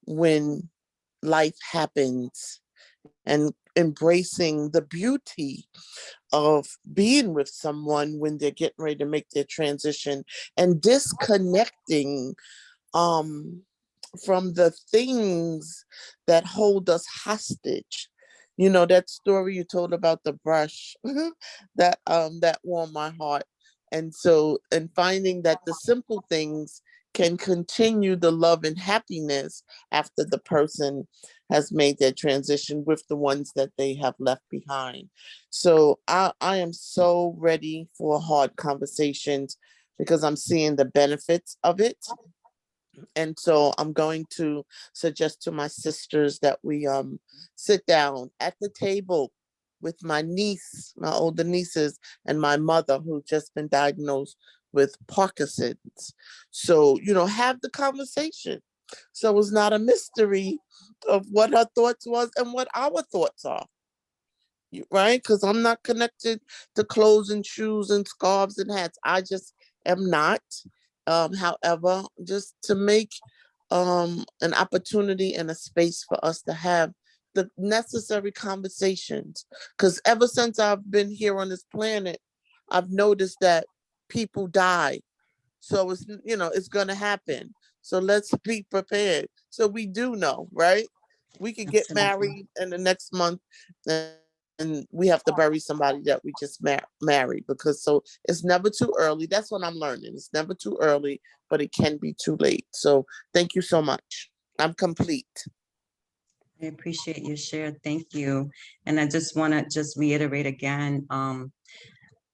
when life happens and embracing the beauty of being with someone when they're getting ready to make their transition and disconnecting from the things that hold us hostage. You know, that story you told about the brush that warmed my heart. And finding that the simple things can continue the love and happiness after the person has made their transition with the ones that they have left behind. So I am so ready for hard conversations because I'm seeing the benefits of it. And so I'm going to suggest to my sisters that we sit down at the table with my niece, my older nieces, and my mother, who's just been diagnosed with Parkinson's. So, have the conversation. So it's not a mystery of what her thoughts was and what our thoughts are. Right? Because I'm not connected to clothes and shoes and scarves and hats. I just am not. However, just to make an opportunity and a space for us to have the necessary conversations. Because ever since I've been here on this planet, I've noticed that people die. So it's going to happen. So let's be prepared. So we do know, right? We could get married in the next month and we have to bury somebody that we just married, because so it's never too early. That's what I'm learning. It's never too early, but it can be too late. So thank you so much. I'm complete. I appreciate your share. Thank you. And I just want to just reiterate again,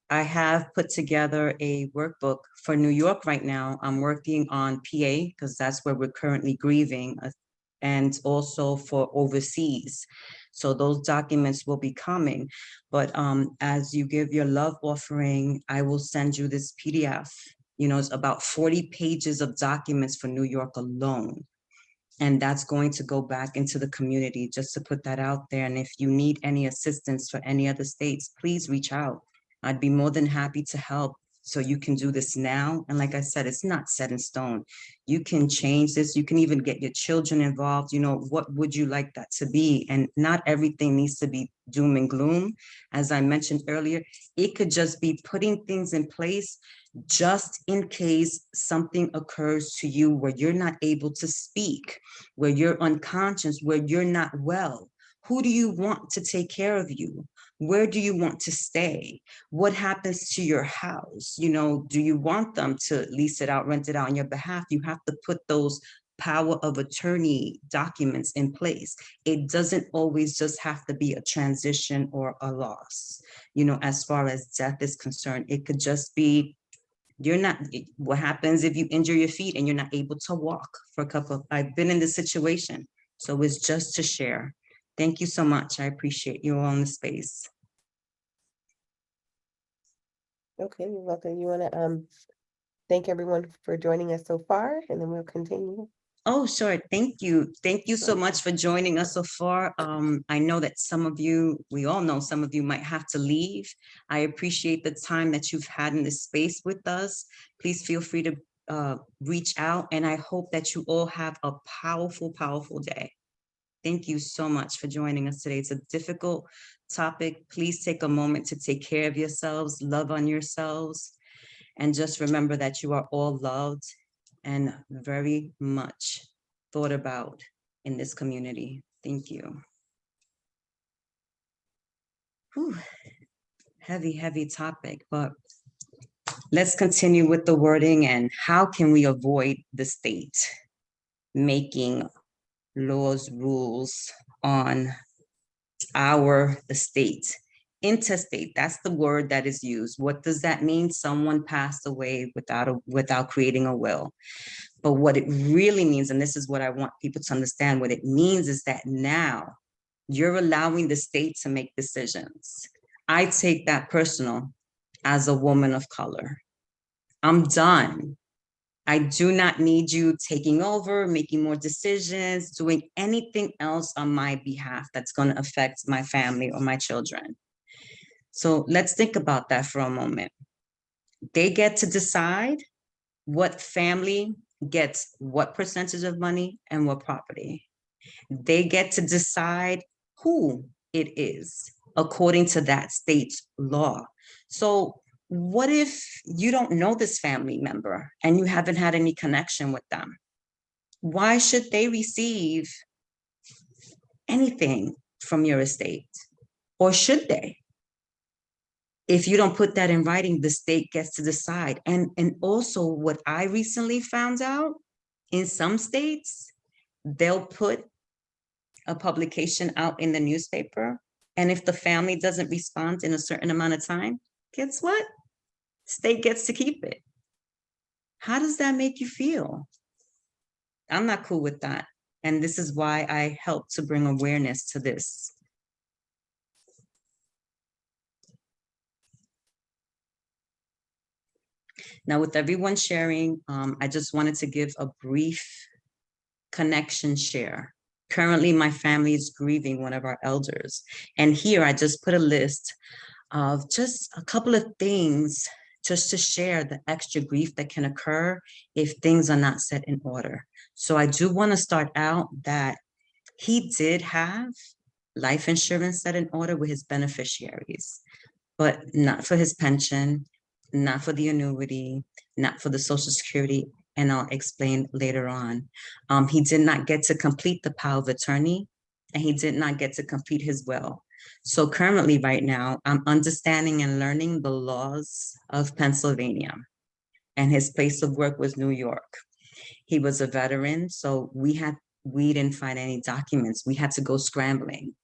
I have put together a workbook for New York right now. I'm working on PA because that's where we're currently grieving, and also for overseas. So those documents will be coming. But as you give your love offering, I will send you this PDF. You know, it's about 40 pages of documents for New York alone. And that's going to go back into the community, just to put that out there. And if you need any assistance for any other states, please reach out. I'd be more than happy to help. So you can do this now. And like I said, it's not set in stone. You can change this. You can even get your children involved. You know, what would you like that to be? And not everything needs to be doom and gloom. As I mentioned earlier, it could just be putting things in place just in case something occurs to you where you're not able to speak, where you're unconscious, where you're not well. Who do you want to take care of you? Where do you want to stay? What happens to your house? You know, do you want them to lease it out, rent it out on your behalf? You have to put those power of attorney documents in place. It doesn't always just have to be a transition or a loss. You know, as far as death is concerned, it could just be you're not, what happens if you injure your feet and you're not able to walk for a couple of, I've been in this situation. So it's just to share. Thank you so much. I appreciate you all in the space. Okay, you're welcome. You want to thank everyone for joining us so far, and then we'll continue. Oh, sure. Thank you. Thank you so much for joining us so far. I know that some of you, we all know some of you might have to leave. I appreciate the time that you've had in this space with us. Please feel free to reach out, and I hope that you all have a powerful, powerful day. Thank you so much for joining us today. It's a difficult topic. Please take a moment to take care of yourselves, love on yourselves, and just remember that you are all loved and very much thought about in this community. Thank you. Whew. Heavy, heavy topic, but let's continue with the wording. And how can we avoid the state making laws, rules on our estate? Intestate, that's the word that is used. What does that mean? Someone passed away without creating a will. But what it really means, and this is what I want people to understand, what it means is that now you're allowing the state to make decisions. I take that personal as a woman of color. I'm done. I do not need you taking over, making more decisions, doing anything else on my behalf that's going to affect my family or my children. So let's think about that for a moment. They get to decide what family gets what percentage of money and what property. They get to decide who it is according to that state's law. So what if you don't know this family member and you haven't had any connection with them? Why should they receive anything from your estate? Or should they? If you don't put that in writing, the state gets to decide. And also what I recently found out, in some states, they'll put a publication out in the newspaper. And if the family doesn't respond in a certain amount of time, guess what? State gets to keep it. How does that make you feel? I'm not cool with that. And this is why I help to bring awareness to this. Now, with everyone sharing, I just wanted to give a brief connection share. Currently, my family is grieving one of our elders. And here I just put a list of just a couple of things just to share the extra grief that can occur if things are not set in order. So I do want to start out that he did have life insurance set in order with his beneficiaries, but not for his pension, not for the annuity, not for the Social Security, and I'll explain later on. He did not get to complete the power of attorney, and he did not get to complete his will. So currently right now, I'm understanding and learning the laws of Pennsylvania, and his place of work was New York. He was a veteran, so we didn't find any documents. We had to go scrambling.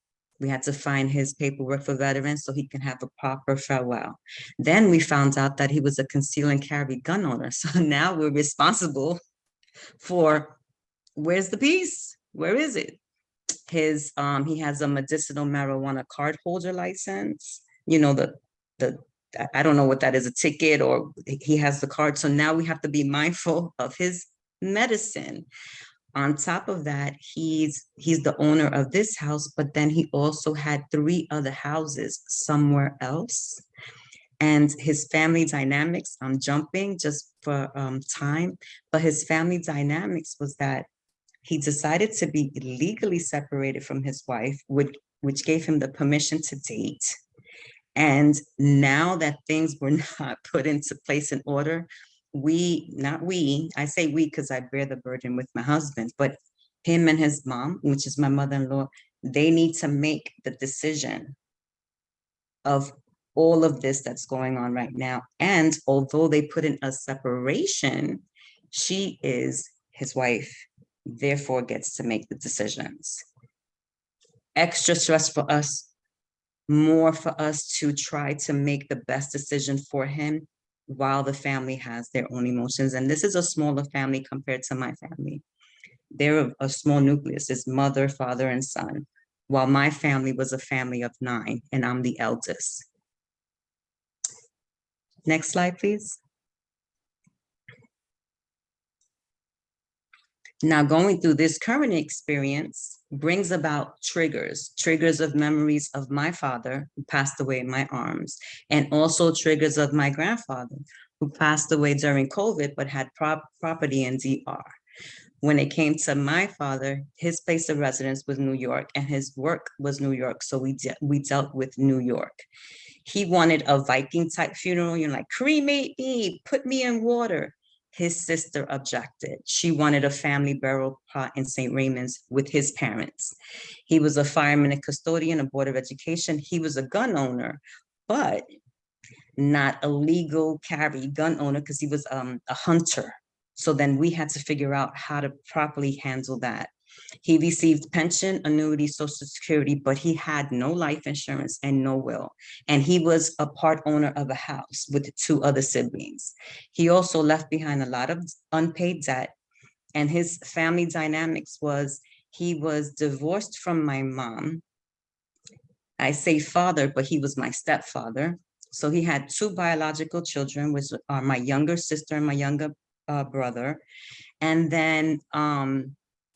We had to find his paperwork for veterans so he can have a proper farewell. Then we found out that he was a conceal and carry gun owner. So now we're responsible for, where's the piece? Where is it? He has a medicinal marijuana card holder license. You know, the I don't know what that is, a ticket, or he has the card. So now we have to be mindful of his medicine. On top of that, he's the owner of this house, but then he also had 3 other houses somewhere else. And his family dynamics, I'm jumping just for time, but his family dynamics was that he decided to be legally separated from his wife, which gave him the permission to date. And now that things were not put into place in order, I say we because I bear the burden with my husband, but him and his mom, which is my mother-in-law, they need to make the decision of all of this that's going on right now. And although they put in a separation, she is his wife, therefore gets to make the decisions. Extra stress for us, more for us to try to make the best decision for him while the family has their own emotions. And this is a smaller family compared to my family. They're a small nucleus, it's mother, father, and son, while my family was a family of 9, and I'm the eldest. Next slide, please. Now, going through this current experience brings about triggers of memories of my father who passed away in my arms, and also triggers of my grandfather who passed away during COVID, but had property in DR. When it came to my father, his place of residence was New York and his work was New York. So we dealt with New York. He wanted a Viking type funeral, like cremate me, put me in water. His sister objected. She wanted a family burial plot in St. Raymond's with his parents. He was a fireman and custodian, a board of education. He was a gun owner, but not a legal carry gun owner because he was a hunter. So then we had to figure out how to properly handle that. He received pension, annuity, Social Security, but he had no life insurance and no will. And he was a part owner of a house with 2 other siblings. He also left behind a lot of unpaid debt. And his family dynamics was, he was divorced from my mom. I say father, but he was my stepfather. So he had 2 biological children, which are my younger sister and my younger brother. And then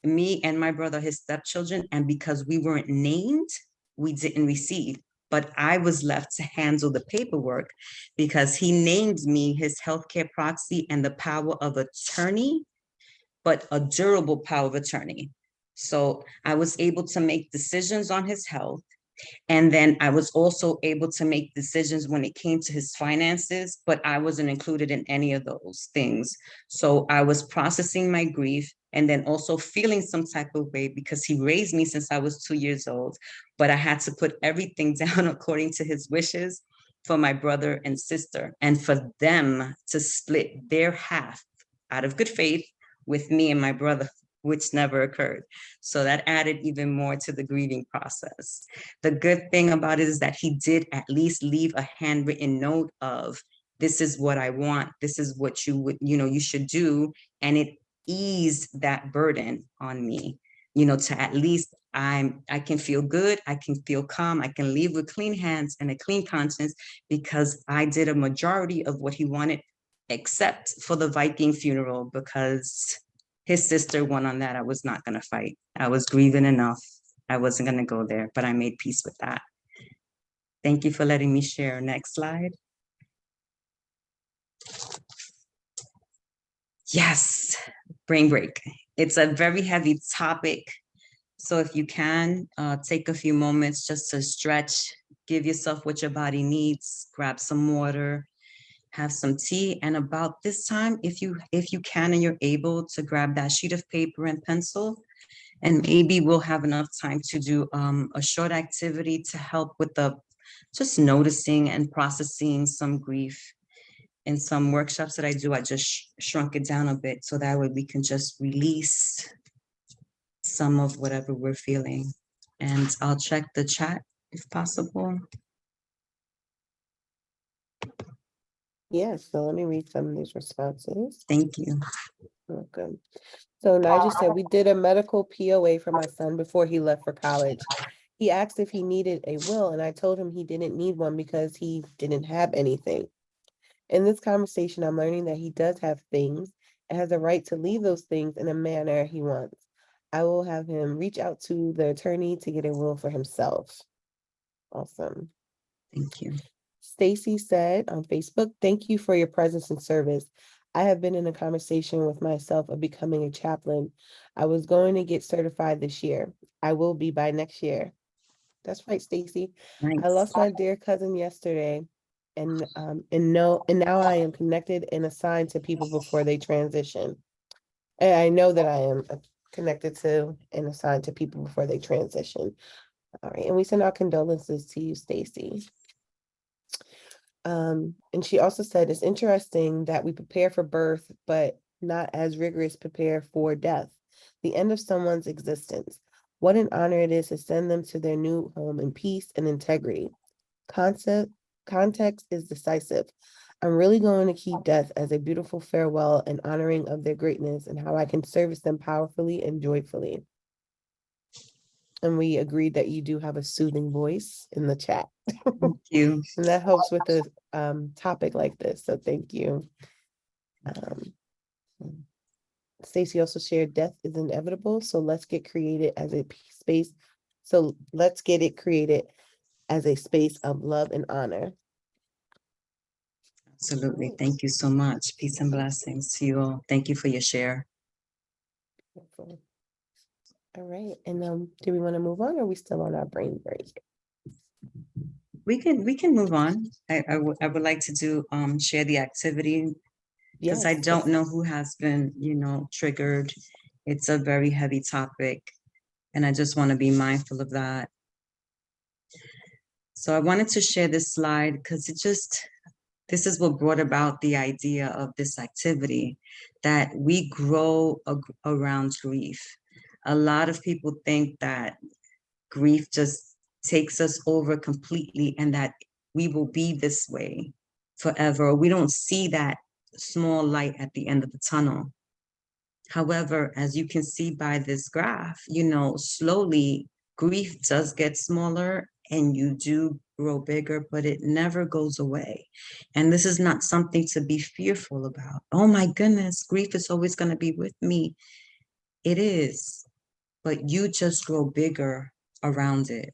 me and my brother, his stepchildren, and because we weren't named, we didn't receive. But I was left to handle the paperwork because he named me his healthcare proxy and the power of attorney, but a durable power of attorney. So I was able to make decisions on his health. And then I was also able to make decisions when it came to his finances, but I wasn't included in any of those things. So I was processing my grief and then also feeling some type of way because he raised me since I was 2 years old, but I had to put everything down according to his wishes for my brother and sister, and for them to split their half out of good faith with me and my brother, which never occurred. So that added even more to the grieving process. The good thing about it is that he did at least leave a handwritten note of, this is what I want, this is what you would, you should do. And it eased that burden on me, to at least I can feel good, I can feel calm, I can leave with clean hands and a clean conscience because I did a majority of what he wanted, except for the Viking funeral, because his sister won on that. I was not going to fight. I was grieving enough. I wasn't going to go there, but I made peace with that. Thank you for letting me share. Next slide. Yes, brain break. It's a very heavy topic. So if you can, take a few moments just to stretch, give yourself what your body needs, grab some water, have some tea, and about this time, if you can and you're able to grab that sheet of paper and pencil And maybe we'll have enough time to do a short activity to help with just noticing and processing some grief. In some workshops that I do, I just shrunk it down a bit so that way we can just release some of whatever we're feeling. And I'll check the chat if possible. Yeah, so let me read some of these responses. Thank you. Welcome. So Nigel said, we did a medical POA for my son before he left for college. He asked if he needed a will, and I told him he didn't need one because he didn't have anything. In this conversation, I'm learning that he does have things and has a right to leave those things in a manner he wants. I will have him reach out to the attorney to get a will for himself. Awesome. Thank you. Stacy said on Facebook, thank you for your presence and service. I have been in a conversation with myself of becoming a chaplain. I was going to get certified this year. I will be by next year. That's right, Stacy. Nice. I lost my dear cousin yesterday, and now I am connected and assigned to people before they transition. And I know that I am connected to and assigned to people before they transition. All right, and we send our condolences to you, Stacy. And she also said, it's interesting that we prepare for birth, but not as rigorous prepare for death, the end of someone's existence. What an honor it is to send them to their new home in peace and integrity. Context is decisive. I'm really going to keep death as a beautiful farewell and honoring of their greatness and how I can service them powerfully and joyfully. And we agreed that you do have a soothing voice in the chat. Thank you. And that helps with a topic like this. So thank you. Stacey also shared death is inevitable. So let's get created as a space. So let's get it created as a space of love and honor. Absolutely. Thank you so much. Peace and blessings to you all. Thank you for your share. All right. And do we want to move on, or are we still on our brain break? We can move on. I would like to do share the activity because I don't know who has been, triggered. It's a very heavy topic, and I just want to be mindful of that. So I wanted to share this slide because this is what brought about the idea of this activity, that we grow around grief. A lot of people think that grief just takes us over completely and that we will be this way forever. We don't see that small light at the end of the tunnel. However, as you can see by this graph, slowly grief does get smaller and you do grow bigger, but it never goes away. And this is not something to be fearful about. Oh my goodness, grief is always going to be with me. It is, but you just grow bigger around it.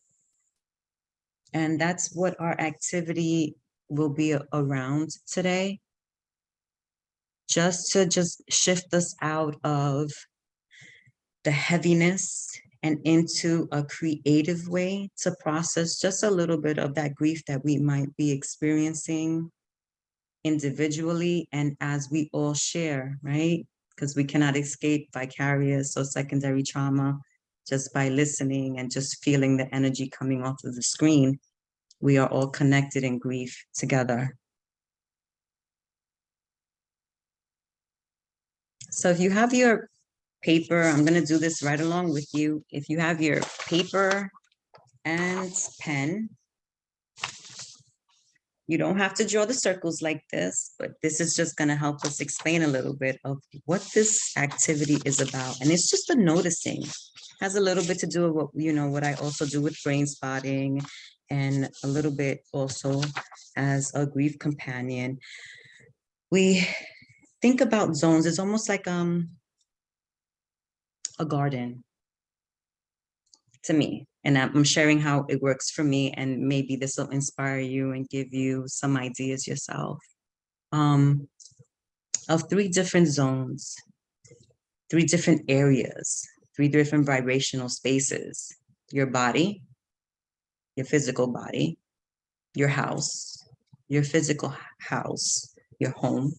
And that's what our activity will be around today. Just to shift us out of the heaviness and into a creative way to process just a little bit of that grief that we might be experiencing individually and as we all share, right? Because we cannot escape vicarious or secondary trauma just by listening and just feeling the energy coming off of the screen. We are all connected in grief together. So if you have your paper, I'm going to do this right along with you. If you have your paper and pen, you don't have to draw the circles like this, but this is just going to help us explain a little bit of what this activity is about. And it's just a noticing. It has a little bit to do with what I also do with Brainspotting, and a little bit also as a grief companion. We think about zones. It's almost like a garden to me. And I'm sharing how it works for me, and maybe this will inspire you and give you some ideas yourself. Of 3 different zones, 3 different areas, 3 different vibrational spaces: your body, your physical body, your house, your physical house, your home.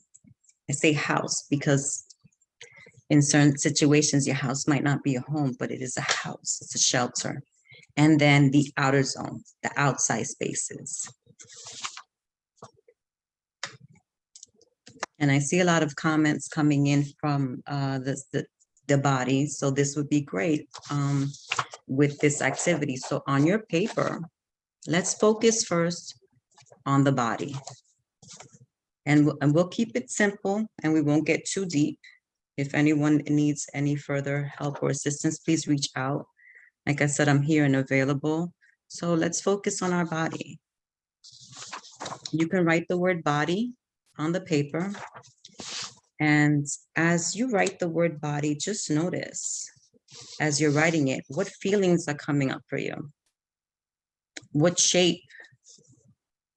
I say house because in certain situations, your house might not be a home, but it is a house, it's a shelter. And then the outer zone, the outside spaces. And I see a lot of comments coming in from the body. So this would be great with this activity. So on your paper, let's focus first on the body. And we'll keep it simple and we won't get too deep. If anyone needs any further help or assistance, please reach out. Like I said, I'm here and available. So let's focus on our body. You can write the word body on the paper. And as you write the word body, just notice as you're writing it, what feelings are coming up for you? What shape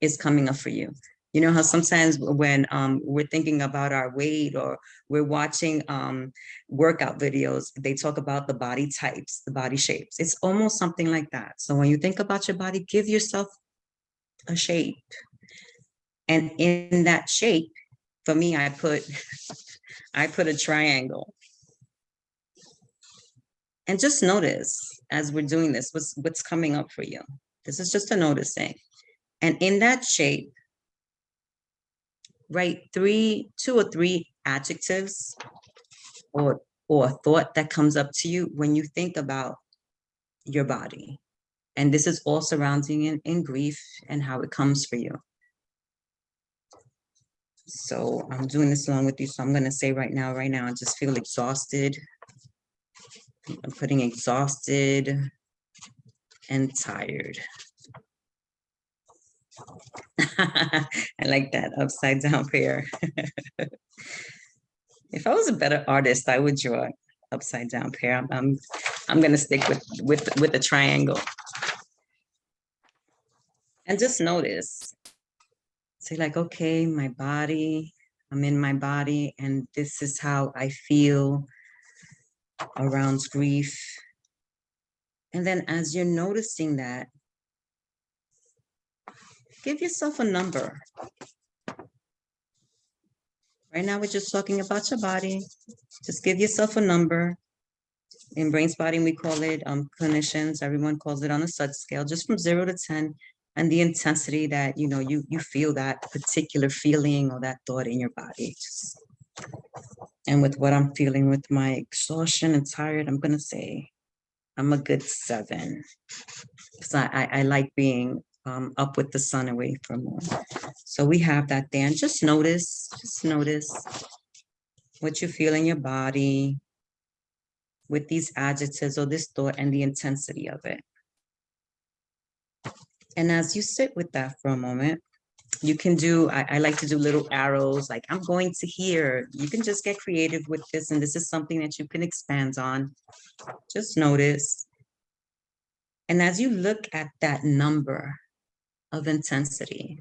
is coming up for you? You know how sometimes when we're thinking about our weight or we're watching workout videos, they talk about the body types, the body shapes. It's almost something like that. So when you think about your body, give yourself a shape. And in that shape, for me, I put a triangle. And just notice as we're doing this, what's coming up for you. This is just a noticing. And in that shape, write 2 or 3 adjectives or a thought that comes up to you when you think about your body. And this is all surrounding in grief and how it comes for you. So I'm doing this along with you. So I'm going to say right now, I just feel exhausted. I'm putting exhausted and tired. I like that upside down pair. If I was a better artist, I would draw upside down pair. I'm gonna stick with the triangle. And just notice. Say like, okay, my body, I'm in my body, and this is how I feel around grief. And then as you're noticing that, give yourself a number. Right now, we're just talking about your body. Just give yourself a number. In Brainspotting, we call it, clinicians, everyone calls it on a SUD scale, just from 0 to 10, and the intensity that, you know, you feel that particular feeling or that thought in your body. And with what I'm feeling with my exhaustion and tired, I'm gonna say I'm a good 7. Because I like being up with the sun away from more. So we have that there. And just notice what you feel in your body with these adjectives or this thought and the intensity of it. And as you sit with that for a moment, you can do, I like to do little arrows, like I'm going to here. You can just get creative with this, and this is something that you can expand on. Just notice. And as you look at that number of intensity,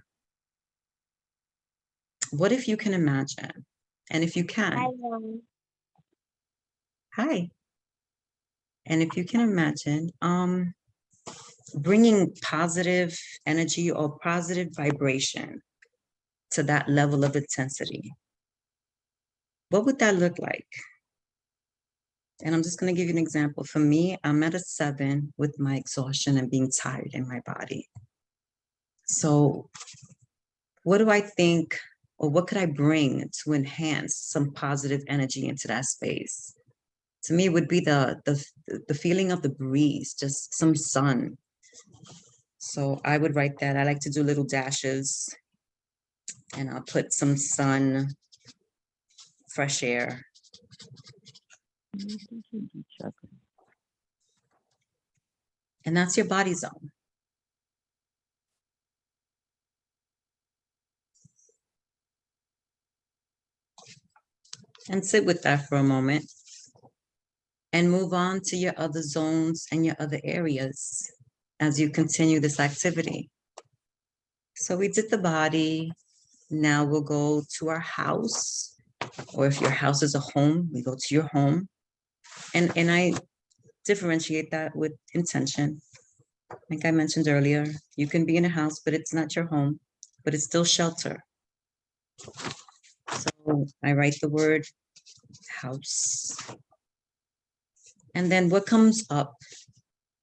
what if you can imagine? And if you can, hi. And if you can imagine, bringing positive energy or positive vibration to that level of intensity, what would that look like? And I'm just going to give you an example. For me, I'm at a 7 with my exhaustion and being tired in my body. So what do I think, or what could I bring to enhance some positive energy into that space? To me, it would be the feeling of the breeze, just some sun. So I would write that. I like to do little dashes, and I'll put some sun, fresh air. And that's your body zone. And sit with that for a moment and move on to your other zones and your other areas as you continue this activity. So we did the body. Now we'll go to our house, or if your house is a home, we go to your home. And I differentiate that with intention. Like I mentioned earlier, you can be in a house, but it's not your home, but it's still shelter. So I write the word house. And then what comes up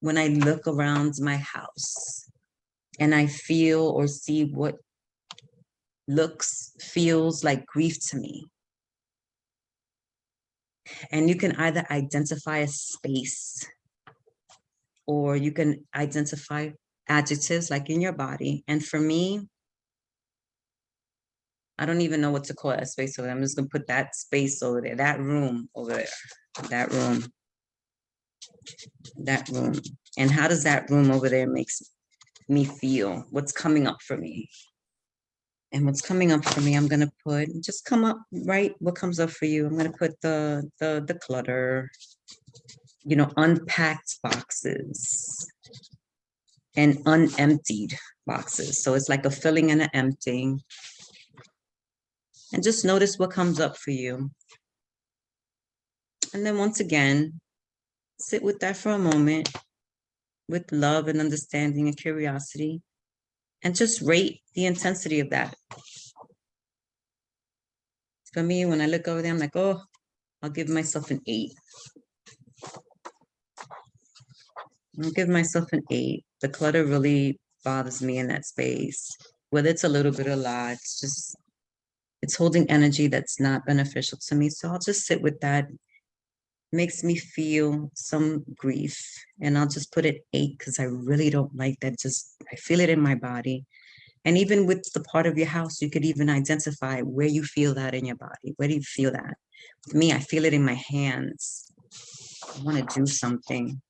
when I look around my house and I feel or see what feels like grief to me. And you can either identify a space or you can identify adjectives like in your body. And for me, I don't even know what to call that space over there. I'm just gonna put that space over there, that room over there, that room. And how does that room over there makes me feel? What's coming up for me? And what's coming up for me, I'm gonna put, just come up, right? What comes up for you? I'm gonna put the clutter, you know, unpacked boxes and unemptied boxes. So it's like a filling and an emptying. And just notice what comes up for you. And then once again, sit with that for a moment with love and understanding and curiosity, and just rate the intensity of that. For me, when I look over there, I'm like, oh, I'll give myself an 8. I'll give myself an 8. The clutter really bothers me in that space. Whether it's a little bit or a lot, it's just, it's holding energy that's not beneficial to me. So I'll just sit with that. Makes me feel some grief. And I'll just put it 8 because I really don't like that. Just, I feel it in my body. And even with the part of your house, you could even identify where you feel that in your body. Where do you feel that? With me, I feel it in my hands. I want to do something.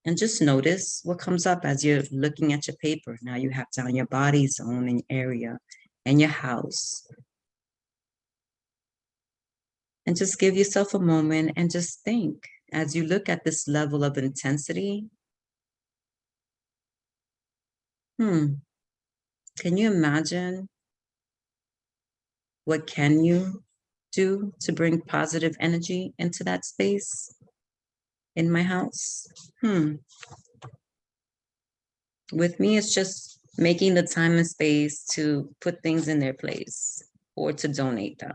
And just notice what comes up as you're looking at your paper. Now you have down your body zone and area and your house. And just give yourself a moment and just think as you look at this level of intensity. Can you imagine what can you do to bring positive energy into that space in my house? With me, it's just making the time and space to put things in their place or to donate them.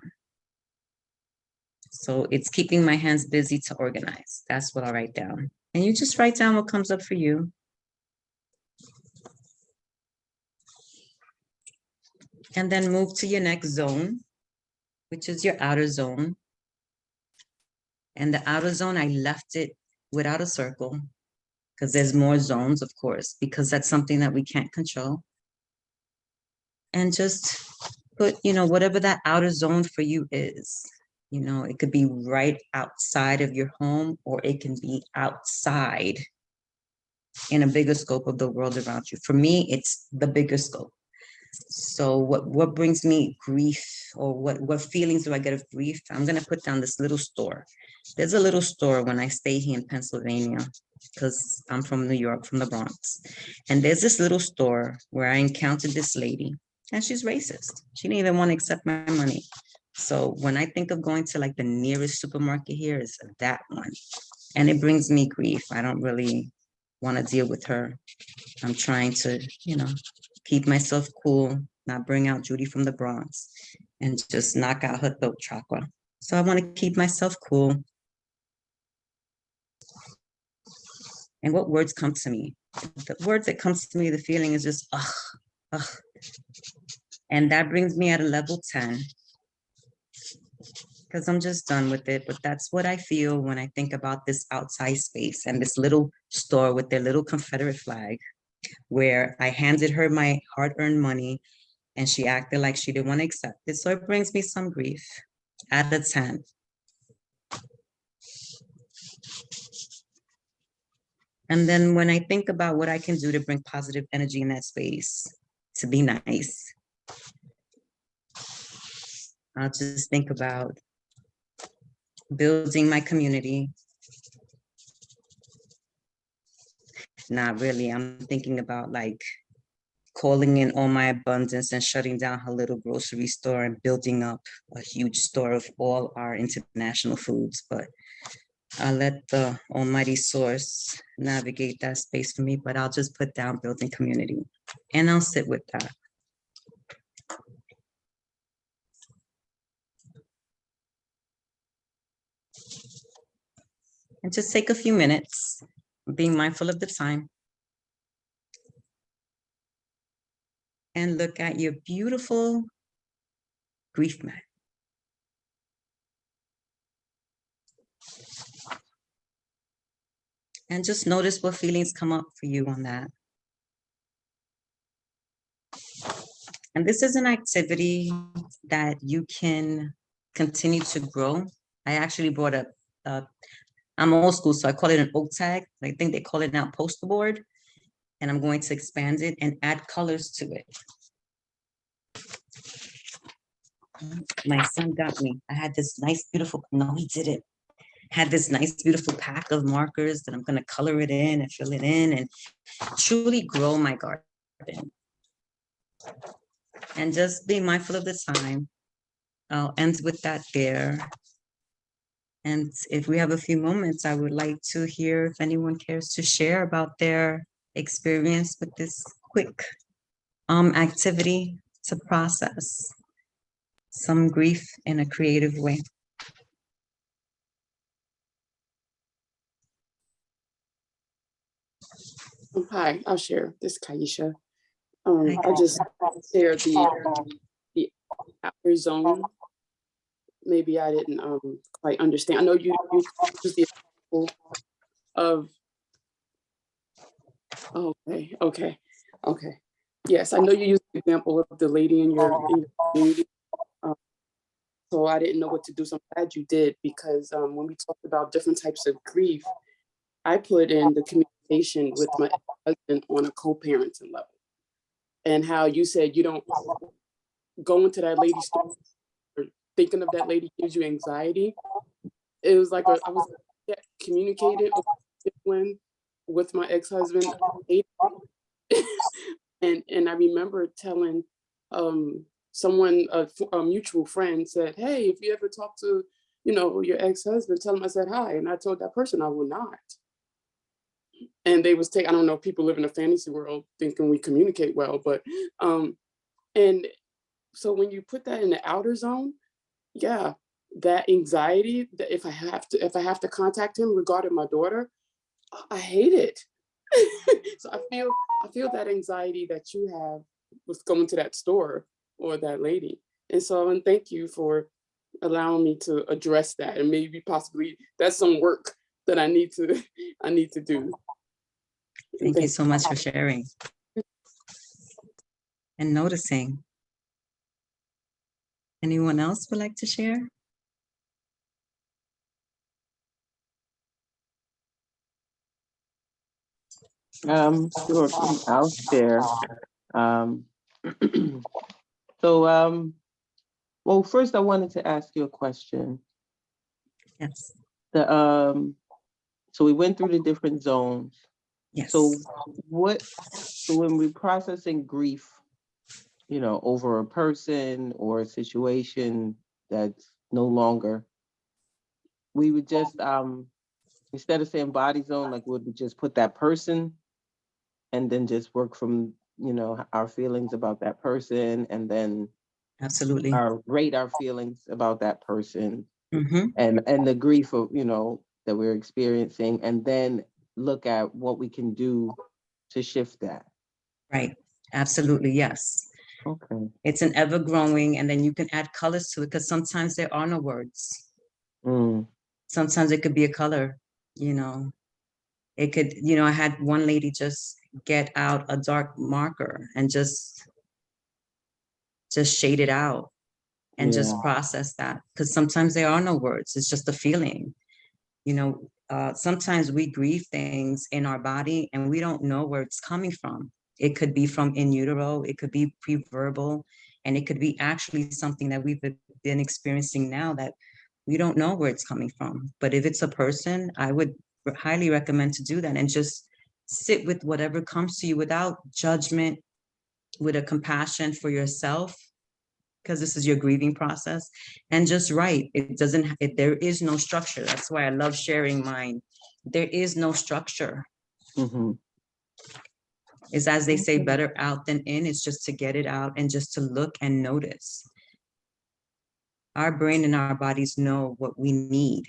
So it's keeping my hands busy to organize. That's what I'll write down. And you just write down what comes up for you. And then move to your next zone, which is your outer zone. And the outer zone, I left it without a circle because there's more zones, of course, because that's something that we can't control. And just put, you know, whatever that outer zone for you is. You know, it could be right outside of your home, or it can be outside in a bigger scope of the world around you. For me, it's the bigger scope. So what brings me grief, or what feelings do I get of grief? I'm gonna put down this little store. There's a little store when I stay here in Pennsylvania, because I'm from New York, from the Bronx. And there's this little store where I encountered this lady, and she's racist. She didn't even want to accept my money. So when I think of going to like the nearest supermarket here, is that one. And it brings me grief. I don't really want to deal with her. I'm trying to, you know, keep myself cool, not bring out Judy from the Bronx, and just knock out her throat chakra. So I want to keep myself cool. And what words come to me? The words that comes to me, the feeling is just, ugh. And that brings me at a level 10. Because I'm just done with it. But that's what I feel when I think about this outside space and this little store with their little Confederate flag, where I handed her my hard-earned money and she acted like she didn't want to accept it. So it brings me some grief at a 10. And then when I think about what I can do to bring positive energy in that space, to be nice, I'll just think about building my community. Not really. I'm thinking about like calling in all my abundance and shutting down her little grocery store and building up a huge store of all our international foods. But I'll let the almighty source navigate that space for me, but I'll just put down building community and I'll sit with that. And just take a few minutes, being mindful of the time. And look at your beautiful grief mat. And just notice what feelings come up for you on that. And this is an activity that you can continue to grow. I actually brought up, I'm old school, so I call it an oak tag. I think they call it now poster board. And I'm going to expand it and add colors to it. My son got me. I had this nice, beautiful, no, he didn't. Had this nice, beautiful pack of markers that I'm going to color it in and fill it in and truly grow my garden. And just be mindful of the time. I'll end with that there. And if we have a few moments, I would like to hear if anyone cares to share about their experience with this quick activity to process some grief in a creative way. Hi, I'll share. This is Kaisha. I just shared the outer zone. Maybe I didn't quite understand. I know you used the example of. Okay. Yes, I know you used the example of the lady in your community. So I didn't know what to do. So I'm glad you did, because when we talked about different types of grief, I put in the communication with my husband on a co-parenting level. And how you said you don't go into that lady's story or thinking of that lady gives you anxiety. It was like I was communicating with my ex-husband. And I remember telling someone, a mutual friend said, hey, if you ever talk to, your ex-husband, tell him I said hi. And I told that person I will not. And they was I don't know, people live in a fantasy world thinking we communicate well, but, and so when you put that in the outer zone, yeah, that anxiety, that if I have to contact him regarding my daughter, I hate it. So I feel that anxiety that you have with going to that store or that lady. And so, and thank you for allowing me to address that, and maybe possibly that's some work that I need to do. Thank you so much for sharing and noticing. Anyone else would like to share? Sure, I'll share. Well, first I wanted to ask you a question. Yes. So we went through the different zones. Yes. So when we're processing grief, over a person or a situation that's no longer, we would just, instead of saying body zone, like would we just put that person and then just work from, our feelings about that person, and then absolutely rate our feelings about that person, mm-hmm. and the grief of, that we're experiencing, and then look at what we can do to shift that. Right. Absolutely. Yes. Okay. It's an ever growing, and then you can add colors to it, because sometimes there are no words. Sometimes it could be a color, it could, I had one lady just get out a dark marker and just shade it out and just process that, because sometimes there are no words. It's just a feeling. Sometimes we grieve things in our body and we don't know where it's coming from. It could be from in utero, it could be pre-verbal, and it could be actually something that we've been experiencing now that we don't know where it's coming from. But if it's a person, I would highly recommend to do that and just sit with whatever comes to you without judgment, with a compassion for yourself, because this is your grieving process, and just write. There is no structure. That's why I love sharing mine. There is no structure. Mm-hmm. It's, as they say, better out than in. It's just to get it out and just to look and notice. Our brain and our bodies know what we need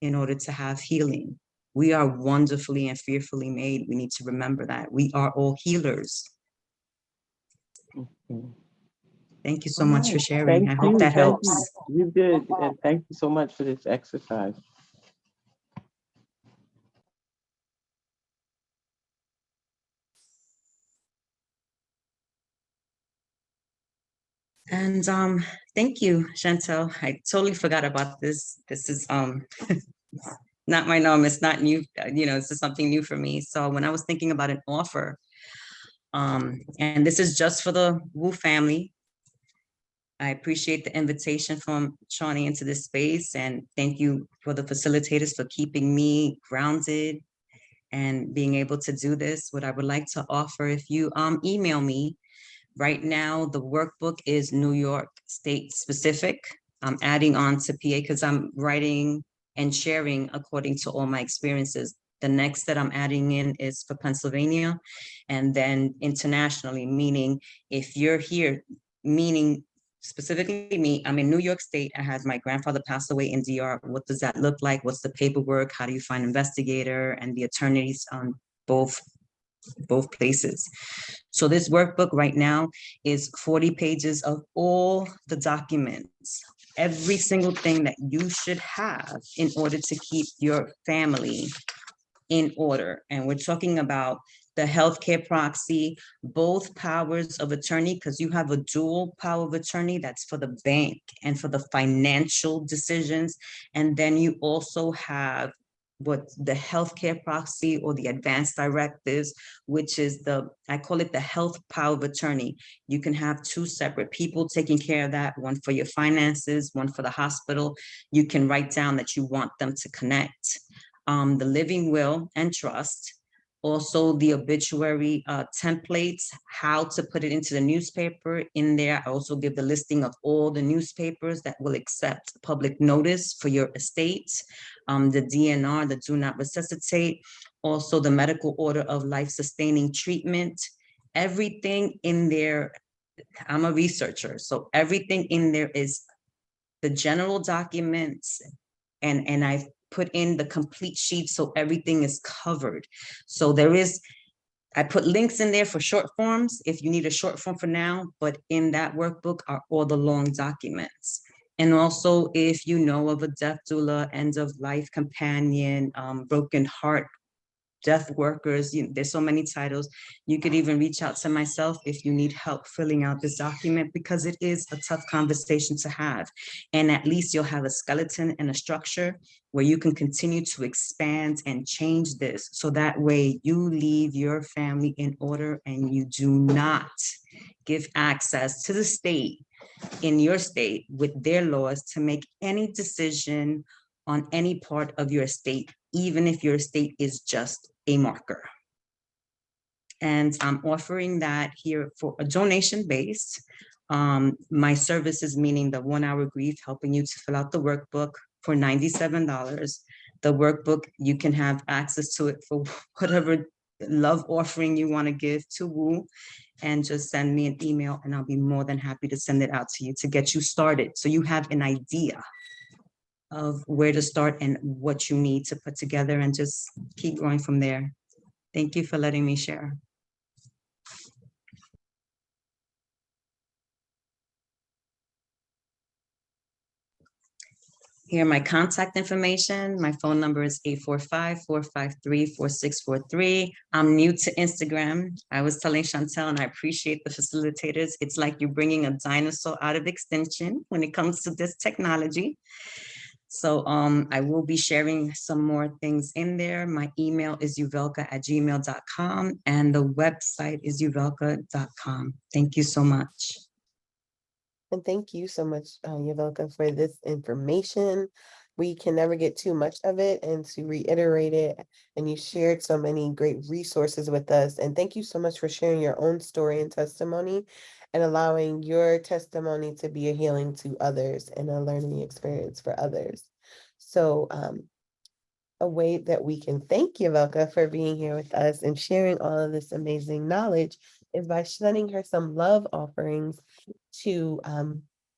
in order to have healing. We are wonderfully and fearfully made. We need to remember that. We are all healers. Thank you so much for Alright, sharing. I hope that thank helps. you. You did, and thank you so much for this exercise. And thank you, Chantel. I totally forgot about this. This is not my norm. It's not new. This is something new for me. So when I was thinking about an offer, and this is just for the Wu family. I appreciate the invitation from Shawnee into this space, and thank you for the facilitators for keeping me grounded and being able to do this. What I would like to offer, if you email me, right now the workbook is New York State specific. I'm adding on to PA because I'm writing and sharing according to all my experiences. The next that I'm adding in is for Pennsylvania, and then internationally, meaning if you're here, meaning specifically me, I'm in New York State. I had my grandfather pass away in DR. What does that look like? What's the paperwork? How do you find investigator and the attorneys on both places? So this workbook right now is 40 pages of all the documents, every single thing that you should have in order to keep your family in order. And we're talking about the healthcare proxy, both powers of attorney, because you have a dual power of attorney that's for the bank and for the financial decisions. And then you also have what the healthcare proxy or the advanced directives, which is I call it the health power of attorney. You can have two separate people taking care of that, one for your finances, one for the hospital. You can write down that you want them to connect. The living will and trust, also the obituary templates, how to put it into the newspaper. In there, I also give the listing of all the newspapers that will accept public notice for your estate, the DNR, the do not resuscitate, also the medical order of life-sustaining treatment. Everything in there, I'm a researcher, so everything in there is the general documents, and I've put in the complete sheet so everything is covered. So I put links in there for short forms if you need a short form for now, but in that workbook are all the long documents. And also if you know of a death doula, end of life companion, broken heart, death workers, there's so many titles. You could even reach out to myself if you need help filling out this document, because it is a tough conversation to have. And at least you'll have a skeleton and a structure where you can continue to expand and change this. So that way you leave your family in order and you do not give access to the state in your state with their laws to make any decision on any part of your estate, even if your estate is just a marker. And I'm offering that here for a donation based. My services, meaning the 1 hour grief, helping you to fill out the workbook for $97. The workbook, you can have access to it for whatever love offering you want to give to Wu, and just send me an email and I'll be more than happy to send it out to you to get you started. So you have an idea of where to start and what you need to put together, and just keep going from there. Thank you for letting me share. Here are my contact information. My phone number is 845-453-4643. I'm new to Instagram. I was telling Chantel, and I appreciate the facilitators. It's like you're bringing a dinosaur out of extinction when it comes to this technology. So I will be sharing some more things in there. My email is yuvelca@gmail.com, and the website is yuvelca.com. Thank you so much. And thank you so much, Yuvelca, for this information. We can never get too much of it, and to reiterate it, and you shared so many great resources with us. And thank you so much for sharing your own story and testimony and allowing your testimony to be a healing to others and a learning experience for others. So a way that we can thank Yuvelca for being here with us and sharing all of this amazing knowledge is by sending her some love offerings to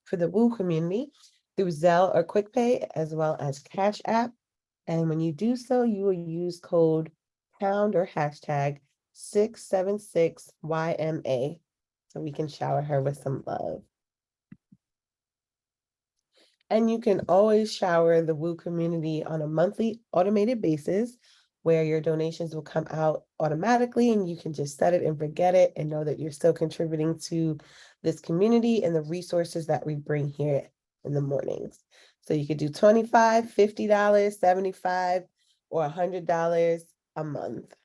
for the Wu community through Zelle or QuickPay, as well as Cash App. And when you do so, you will use code pound or hashtag 676YMA so we can shower her with some love. And you can always shower the WOO community on a monthly automated basis where your donations will come out automatically and you can just set it and forget it and know that you're still contributing to this community and the resources that we bring here in the mornings. So you could do $25, $50, $75, or $100 a month.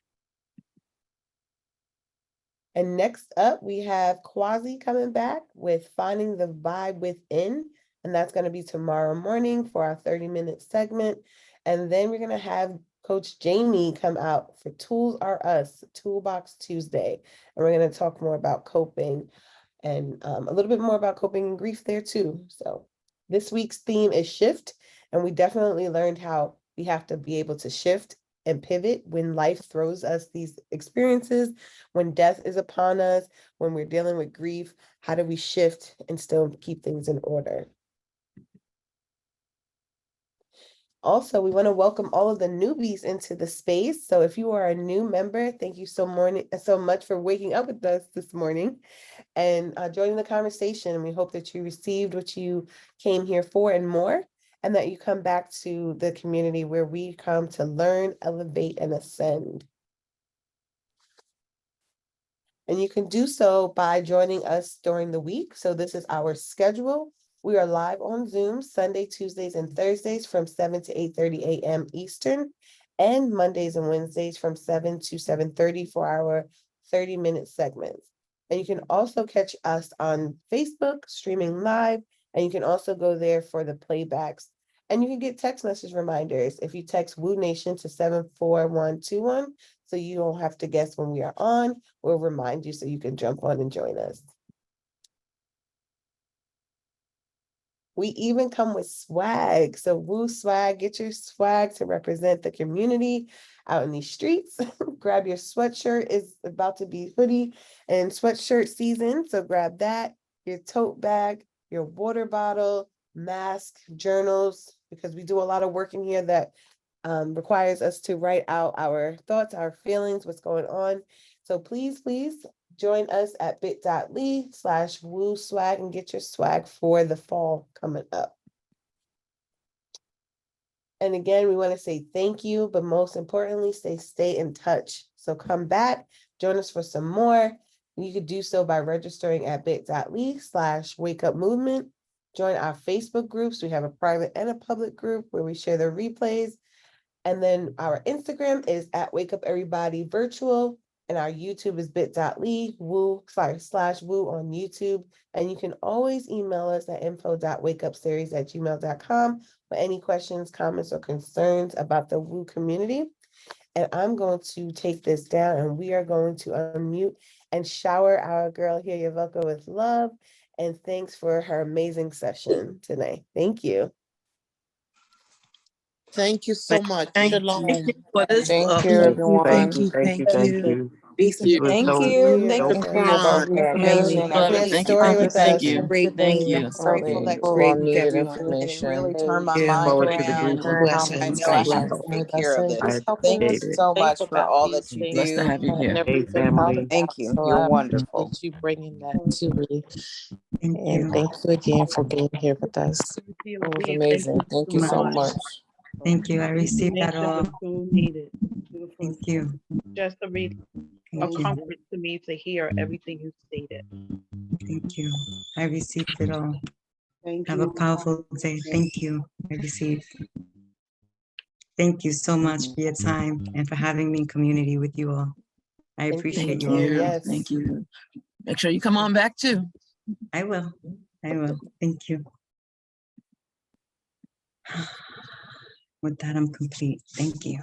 And next up, we have Quasi coming back with Finding the Vibe Within. And that's going to be tomorrow morning for our 30-minute segment. And then we're going to have Coach Jamie come out for Tools Are Us, Toolbox Tuesday. And we're going to talk more about coping and a little bit more about coping and grief there too. So this week's theme is shift. And we definitely learned how we have to be able to shift and pivot when life throws us these experiences, when death is upon us, when we're dealing with grief. How do we shift and still keep things in order? Also, we want to welcome all of the newbies into the space. So if you are a new member, thank you so much for waking up with us this morning and joining the conversation. And we hope that you received what you came here for and more, and that you come back to the community where we come to learn, elevate, and ascend. And you can do so by joining us during the week. So this is our schedule. We are live on Zoom Sunday, Tuesdays, and Thursdays from 7 to 8:30 a.m. Eastern, and Mondays and Wednesdays from 7 to 7:30 for our 30-minute segments. And you can also catch us on Facebook streaming live, and you can also go there for the playbacks. And you can get text message reminders if you text Woo Nation to 74121, so you don't have to guess when we are on. We'll remind you so you can jump on and join us. We even come with swag. So Woo swag, get your swag to represent the community out in these streets. Grab your sweatshirt. It's about to be hoodie and sweatshirt season. So grab that, your tote bag, your water bottle, mask, journals, because we do a lot of work in here that requires us to write out our thoughts, our feelings, what's going on. So please, please join us at bit.ly/woo swag and get your swag for the fall coming up. And again, we want to say thank you, but most importantly, stay in touch. So come back, join us for some more. You could do so by registering at bit.ly/wakeupmovement. Join our Facebook groups. We have a private and a public group where we share the replays. And then our Instagram is at Wake Up Everybody Virtual. And our YouTube is bit.ly/woo on YouTube. And you can always email us at info.wakeupseries@gmail.com for any questions, comments, or concerns about the WOO community. And I'm going to take this down and we are going to unmute and shower our girl here, Yuvelca, with love. And thanks for her amazing session tonight. Thank you. Thank you so much. Shalom. Thank you, everyone. Thank you. Peace This and was Thank so, you. so Thank you for your information. Share the story with us. Thank you. Grateful that all needed information. Really turned my mind forward to the around. group I know I have to take care of I this. Thank you appreciate it. so much for about all these that you things do. Hey, family. Thank you. You're wonderful. You bringing that to me. Thank And you. thank you again for being here with us. It was amazing. Thank you so much. Thank you. I received that all. So needed. Beautiful. Thank you. Just a Thank you. comfort to me to hear everything you stated. Thank you. I received it all. Thank Have a powerful day. Thank you. I received. Thank you so much for your time and for having me in community with you all. I appreciate you all. Yes. Thank you. Make sure you come on back too. I will. I will. Thank you. With that, I'm complete. Thank you.